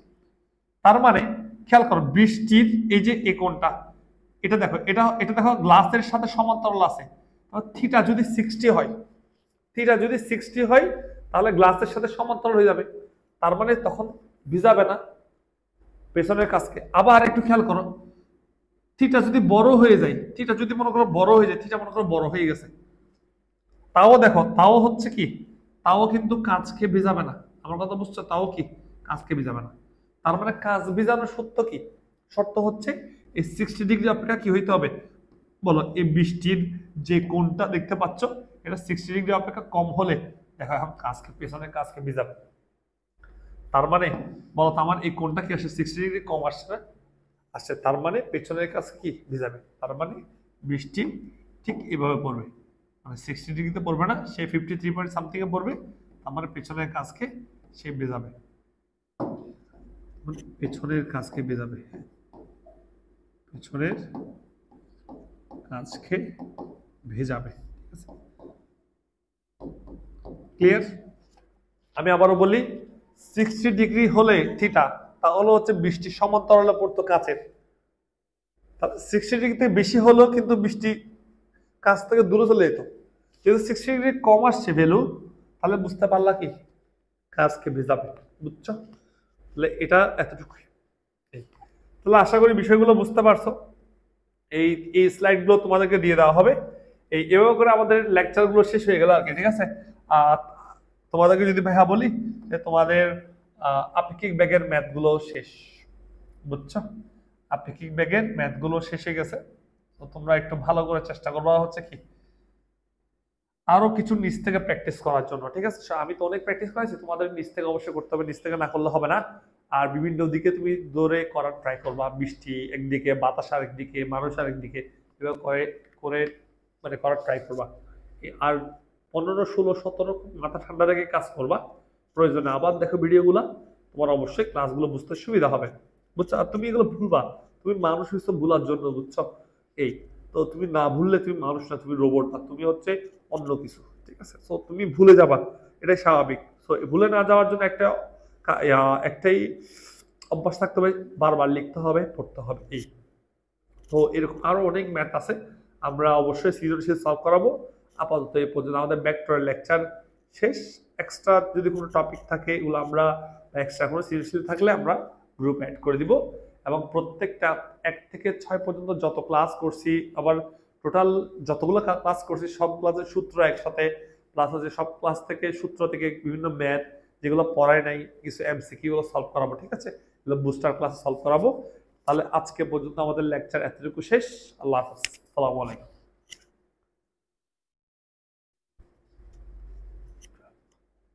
তার মানে খেয়াল করো বৃষ্টির এই যে এই কোণটা, এটা দেখো, এটা দেখো গ্লাসের সাথে সমান্তরাল আছে। থিটা যদি 60 হয়, থিটা যদি 60 হয় তাহলে গ্লাসের সাথে সমান্তরাল হয়ে যাবে, তার মানে তখন ভিজাবে না পেছনের কাজকে। আবার একটু খেয়াল করো, থিটা যদি বড় হয়ে যায়, থিটা যদি মনে করো বড় হয়ে যায়, থিটা মনে করো বড় হয়ে গেছে, তাও দেখো তাও হচ্ছে কি, তাও কিন্তু কাঁচকে ভিজাবে না। আমার কথা বুঝছো, তাও কি কাঁচকে ভিজাবে না। তার মানে কাঁচ ভিজানোর সত্য কি, শর্ত হচ্ছে এই 60 ডিগ্রি অপেক্ষা কি হইতে হবে বলো, এই বৃষ্টির যে কোণটা দেখতে পাচ্ছ এটা 60 ডিগ্রি অপেক্ষা কম হলে দেখো এখন কাঁচকে, পেছনের কাঁচকে ভিজাবে। তার মানে বলো তো আমার এই কোণটা কি আসে 60 ডিগ্রি কম আসছে না, আসছে। তার মানে পেছনের কাছে কি ভিজাবে, তার মানে বৃষ্টি ঠিক এভাবে পড়বে, মানে 60 ডিগ্রিতে পড়বে না, সে 53 পয়েন্ট সামথিং এ পড়বে। তার মানে পেছনের কাজকে সে ভেজাবে, পেছনের কাজকে ভেজাবে, পেছনের কাজকে ভেজাবে। ঠিক আছে, ক্লিয়ার? আমি আবারও বলি, 60 ডিগ্রি হলে থিটা, তাহলে হচ্ছে বৃষ্টি সমান্তরালে পড়তো কাছের। 60 ডিগ্রিতে বেশি হলেও কিন্তু বৃষ্টি কাছ থেকে দূরে চলে যেত। যেহেতু 60 ডিগ্রি কম আসছে ভ্যালু, তাহলে বুঝতে পারলা কি কাজকে ভেজাবে, বুঝছো? তাহলে এটা এতটুকুই। তাহলে আশা করি বিষয়গুলো বুঝতে পারছো। এই স্লাইডগুলো তোমাদেরকে দিয়ে দেওয়া হবে। এভাবে করে আমাদের লেকচারগুলো শেষ হয়ে গেল আর কি। ঠিক আছে, তোমাদেরকে যদি ভাইয়া বলি যে তোমাদের আপেক্ষিক বেগের ম্যাথগুলো শেষ, বুঝছো? আপেক্ষিক বেগের ম্যাথগুলো শেষ হয়ে গেছে। তো তোমরা একটু ভালো করে চেষ্টা করবা হচ্ছে কি আরো কিছু নিচ থেকে প্র্যাকটিস করার জন্য। ঠিক আছে, আমি তো অনেক প্র্যাকটিস করেছি, তোমাদের নিচ থেকে অবশ্যই করতে হবে, নিচ থেকে না করলে হবে না। আর বিভিন্ন দিকে তুমি দৌড়ে করার ট্রাই করবা, বৃষ্টি একদিকে, বাতাস আরেকদিকে, মানুষ আরেকদিকে, এভাবে করে করে মানে করার ট্রাই করবা। আর 15, 16, 17 মাথা ঠান্ডা রেখে কাজ করবা। প্রয়োজনে আবার দেখো ভিডিওগুলা, তোমার অবশ্যই ক্লাসগুলো বুঝতে সুবিধা হবে, বুঝছো? আর তুমি এগুলো ভুলবা, তুমি মানুষ হচ্ছে ভুলার জন্য, বুঝছো? এই তো তুমি না ভুললে তুমি মানুষ না, তুমি রোবট না, তুমি হচ্ছে অন্য কিছু। ঠিক আছে, তো তুমি ভুলে যাবা, এটাই স্বাভাবিক। তো ভুলে না যাওয়ার জন্য একটাই অভ্যাস থাকতে হবে, বারবার লিখতে হবে, পড়তে হবে। এই তো এরকম আরো অনেক ম্যাথ আছে, আমরা অবশ্যই সৃজনশীল সলভ করাবো। আপাতত এই পর্যন্ত আমাদের ভেক্টর লেকচার শেষ। এক্সট্রা যদি কোনো টপিক থাকে এগুলো আমরা, এক্সট্রা কোনো সৃজনশীল থাকলে আমরা গ্রুপ অ্যাড করে দিব। এবং প্রত্যেকটা 1 থেকে 6 পর্যন্ত যত ক্লাস করছি, আবার টোটাল যতগুলো ক্লাস করছি সব ক্লাসের সূত্র একসাথে, প্লাস হচ্ছে সব ক্লাস থেকে সূত্র থেকে বিভিন্ন ম্যাথ যেগুলো পড়ায় নাই কিছু এমসিকিউ গুলো সলভ করাবো, ঠিক আছে? এগুলো বুস্টার ক্লাস সলভ করাবো। তাহলে আজকে পর্যন্ত আমাদের লেকচার এতটুকু শেষ। আল্লাহ হাফেজ, আসসালামু আলাইকুম।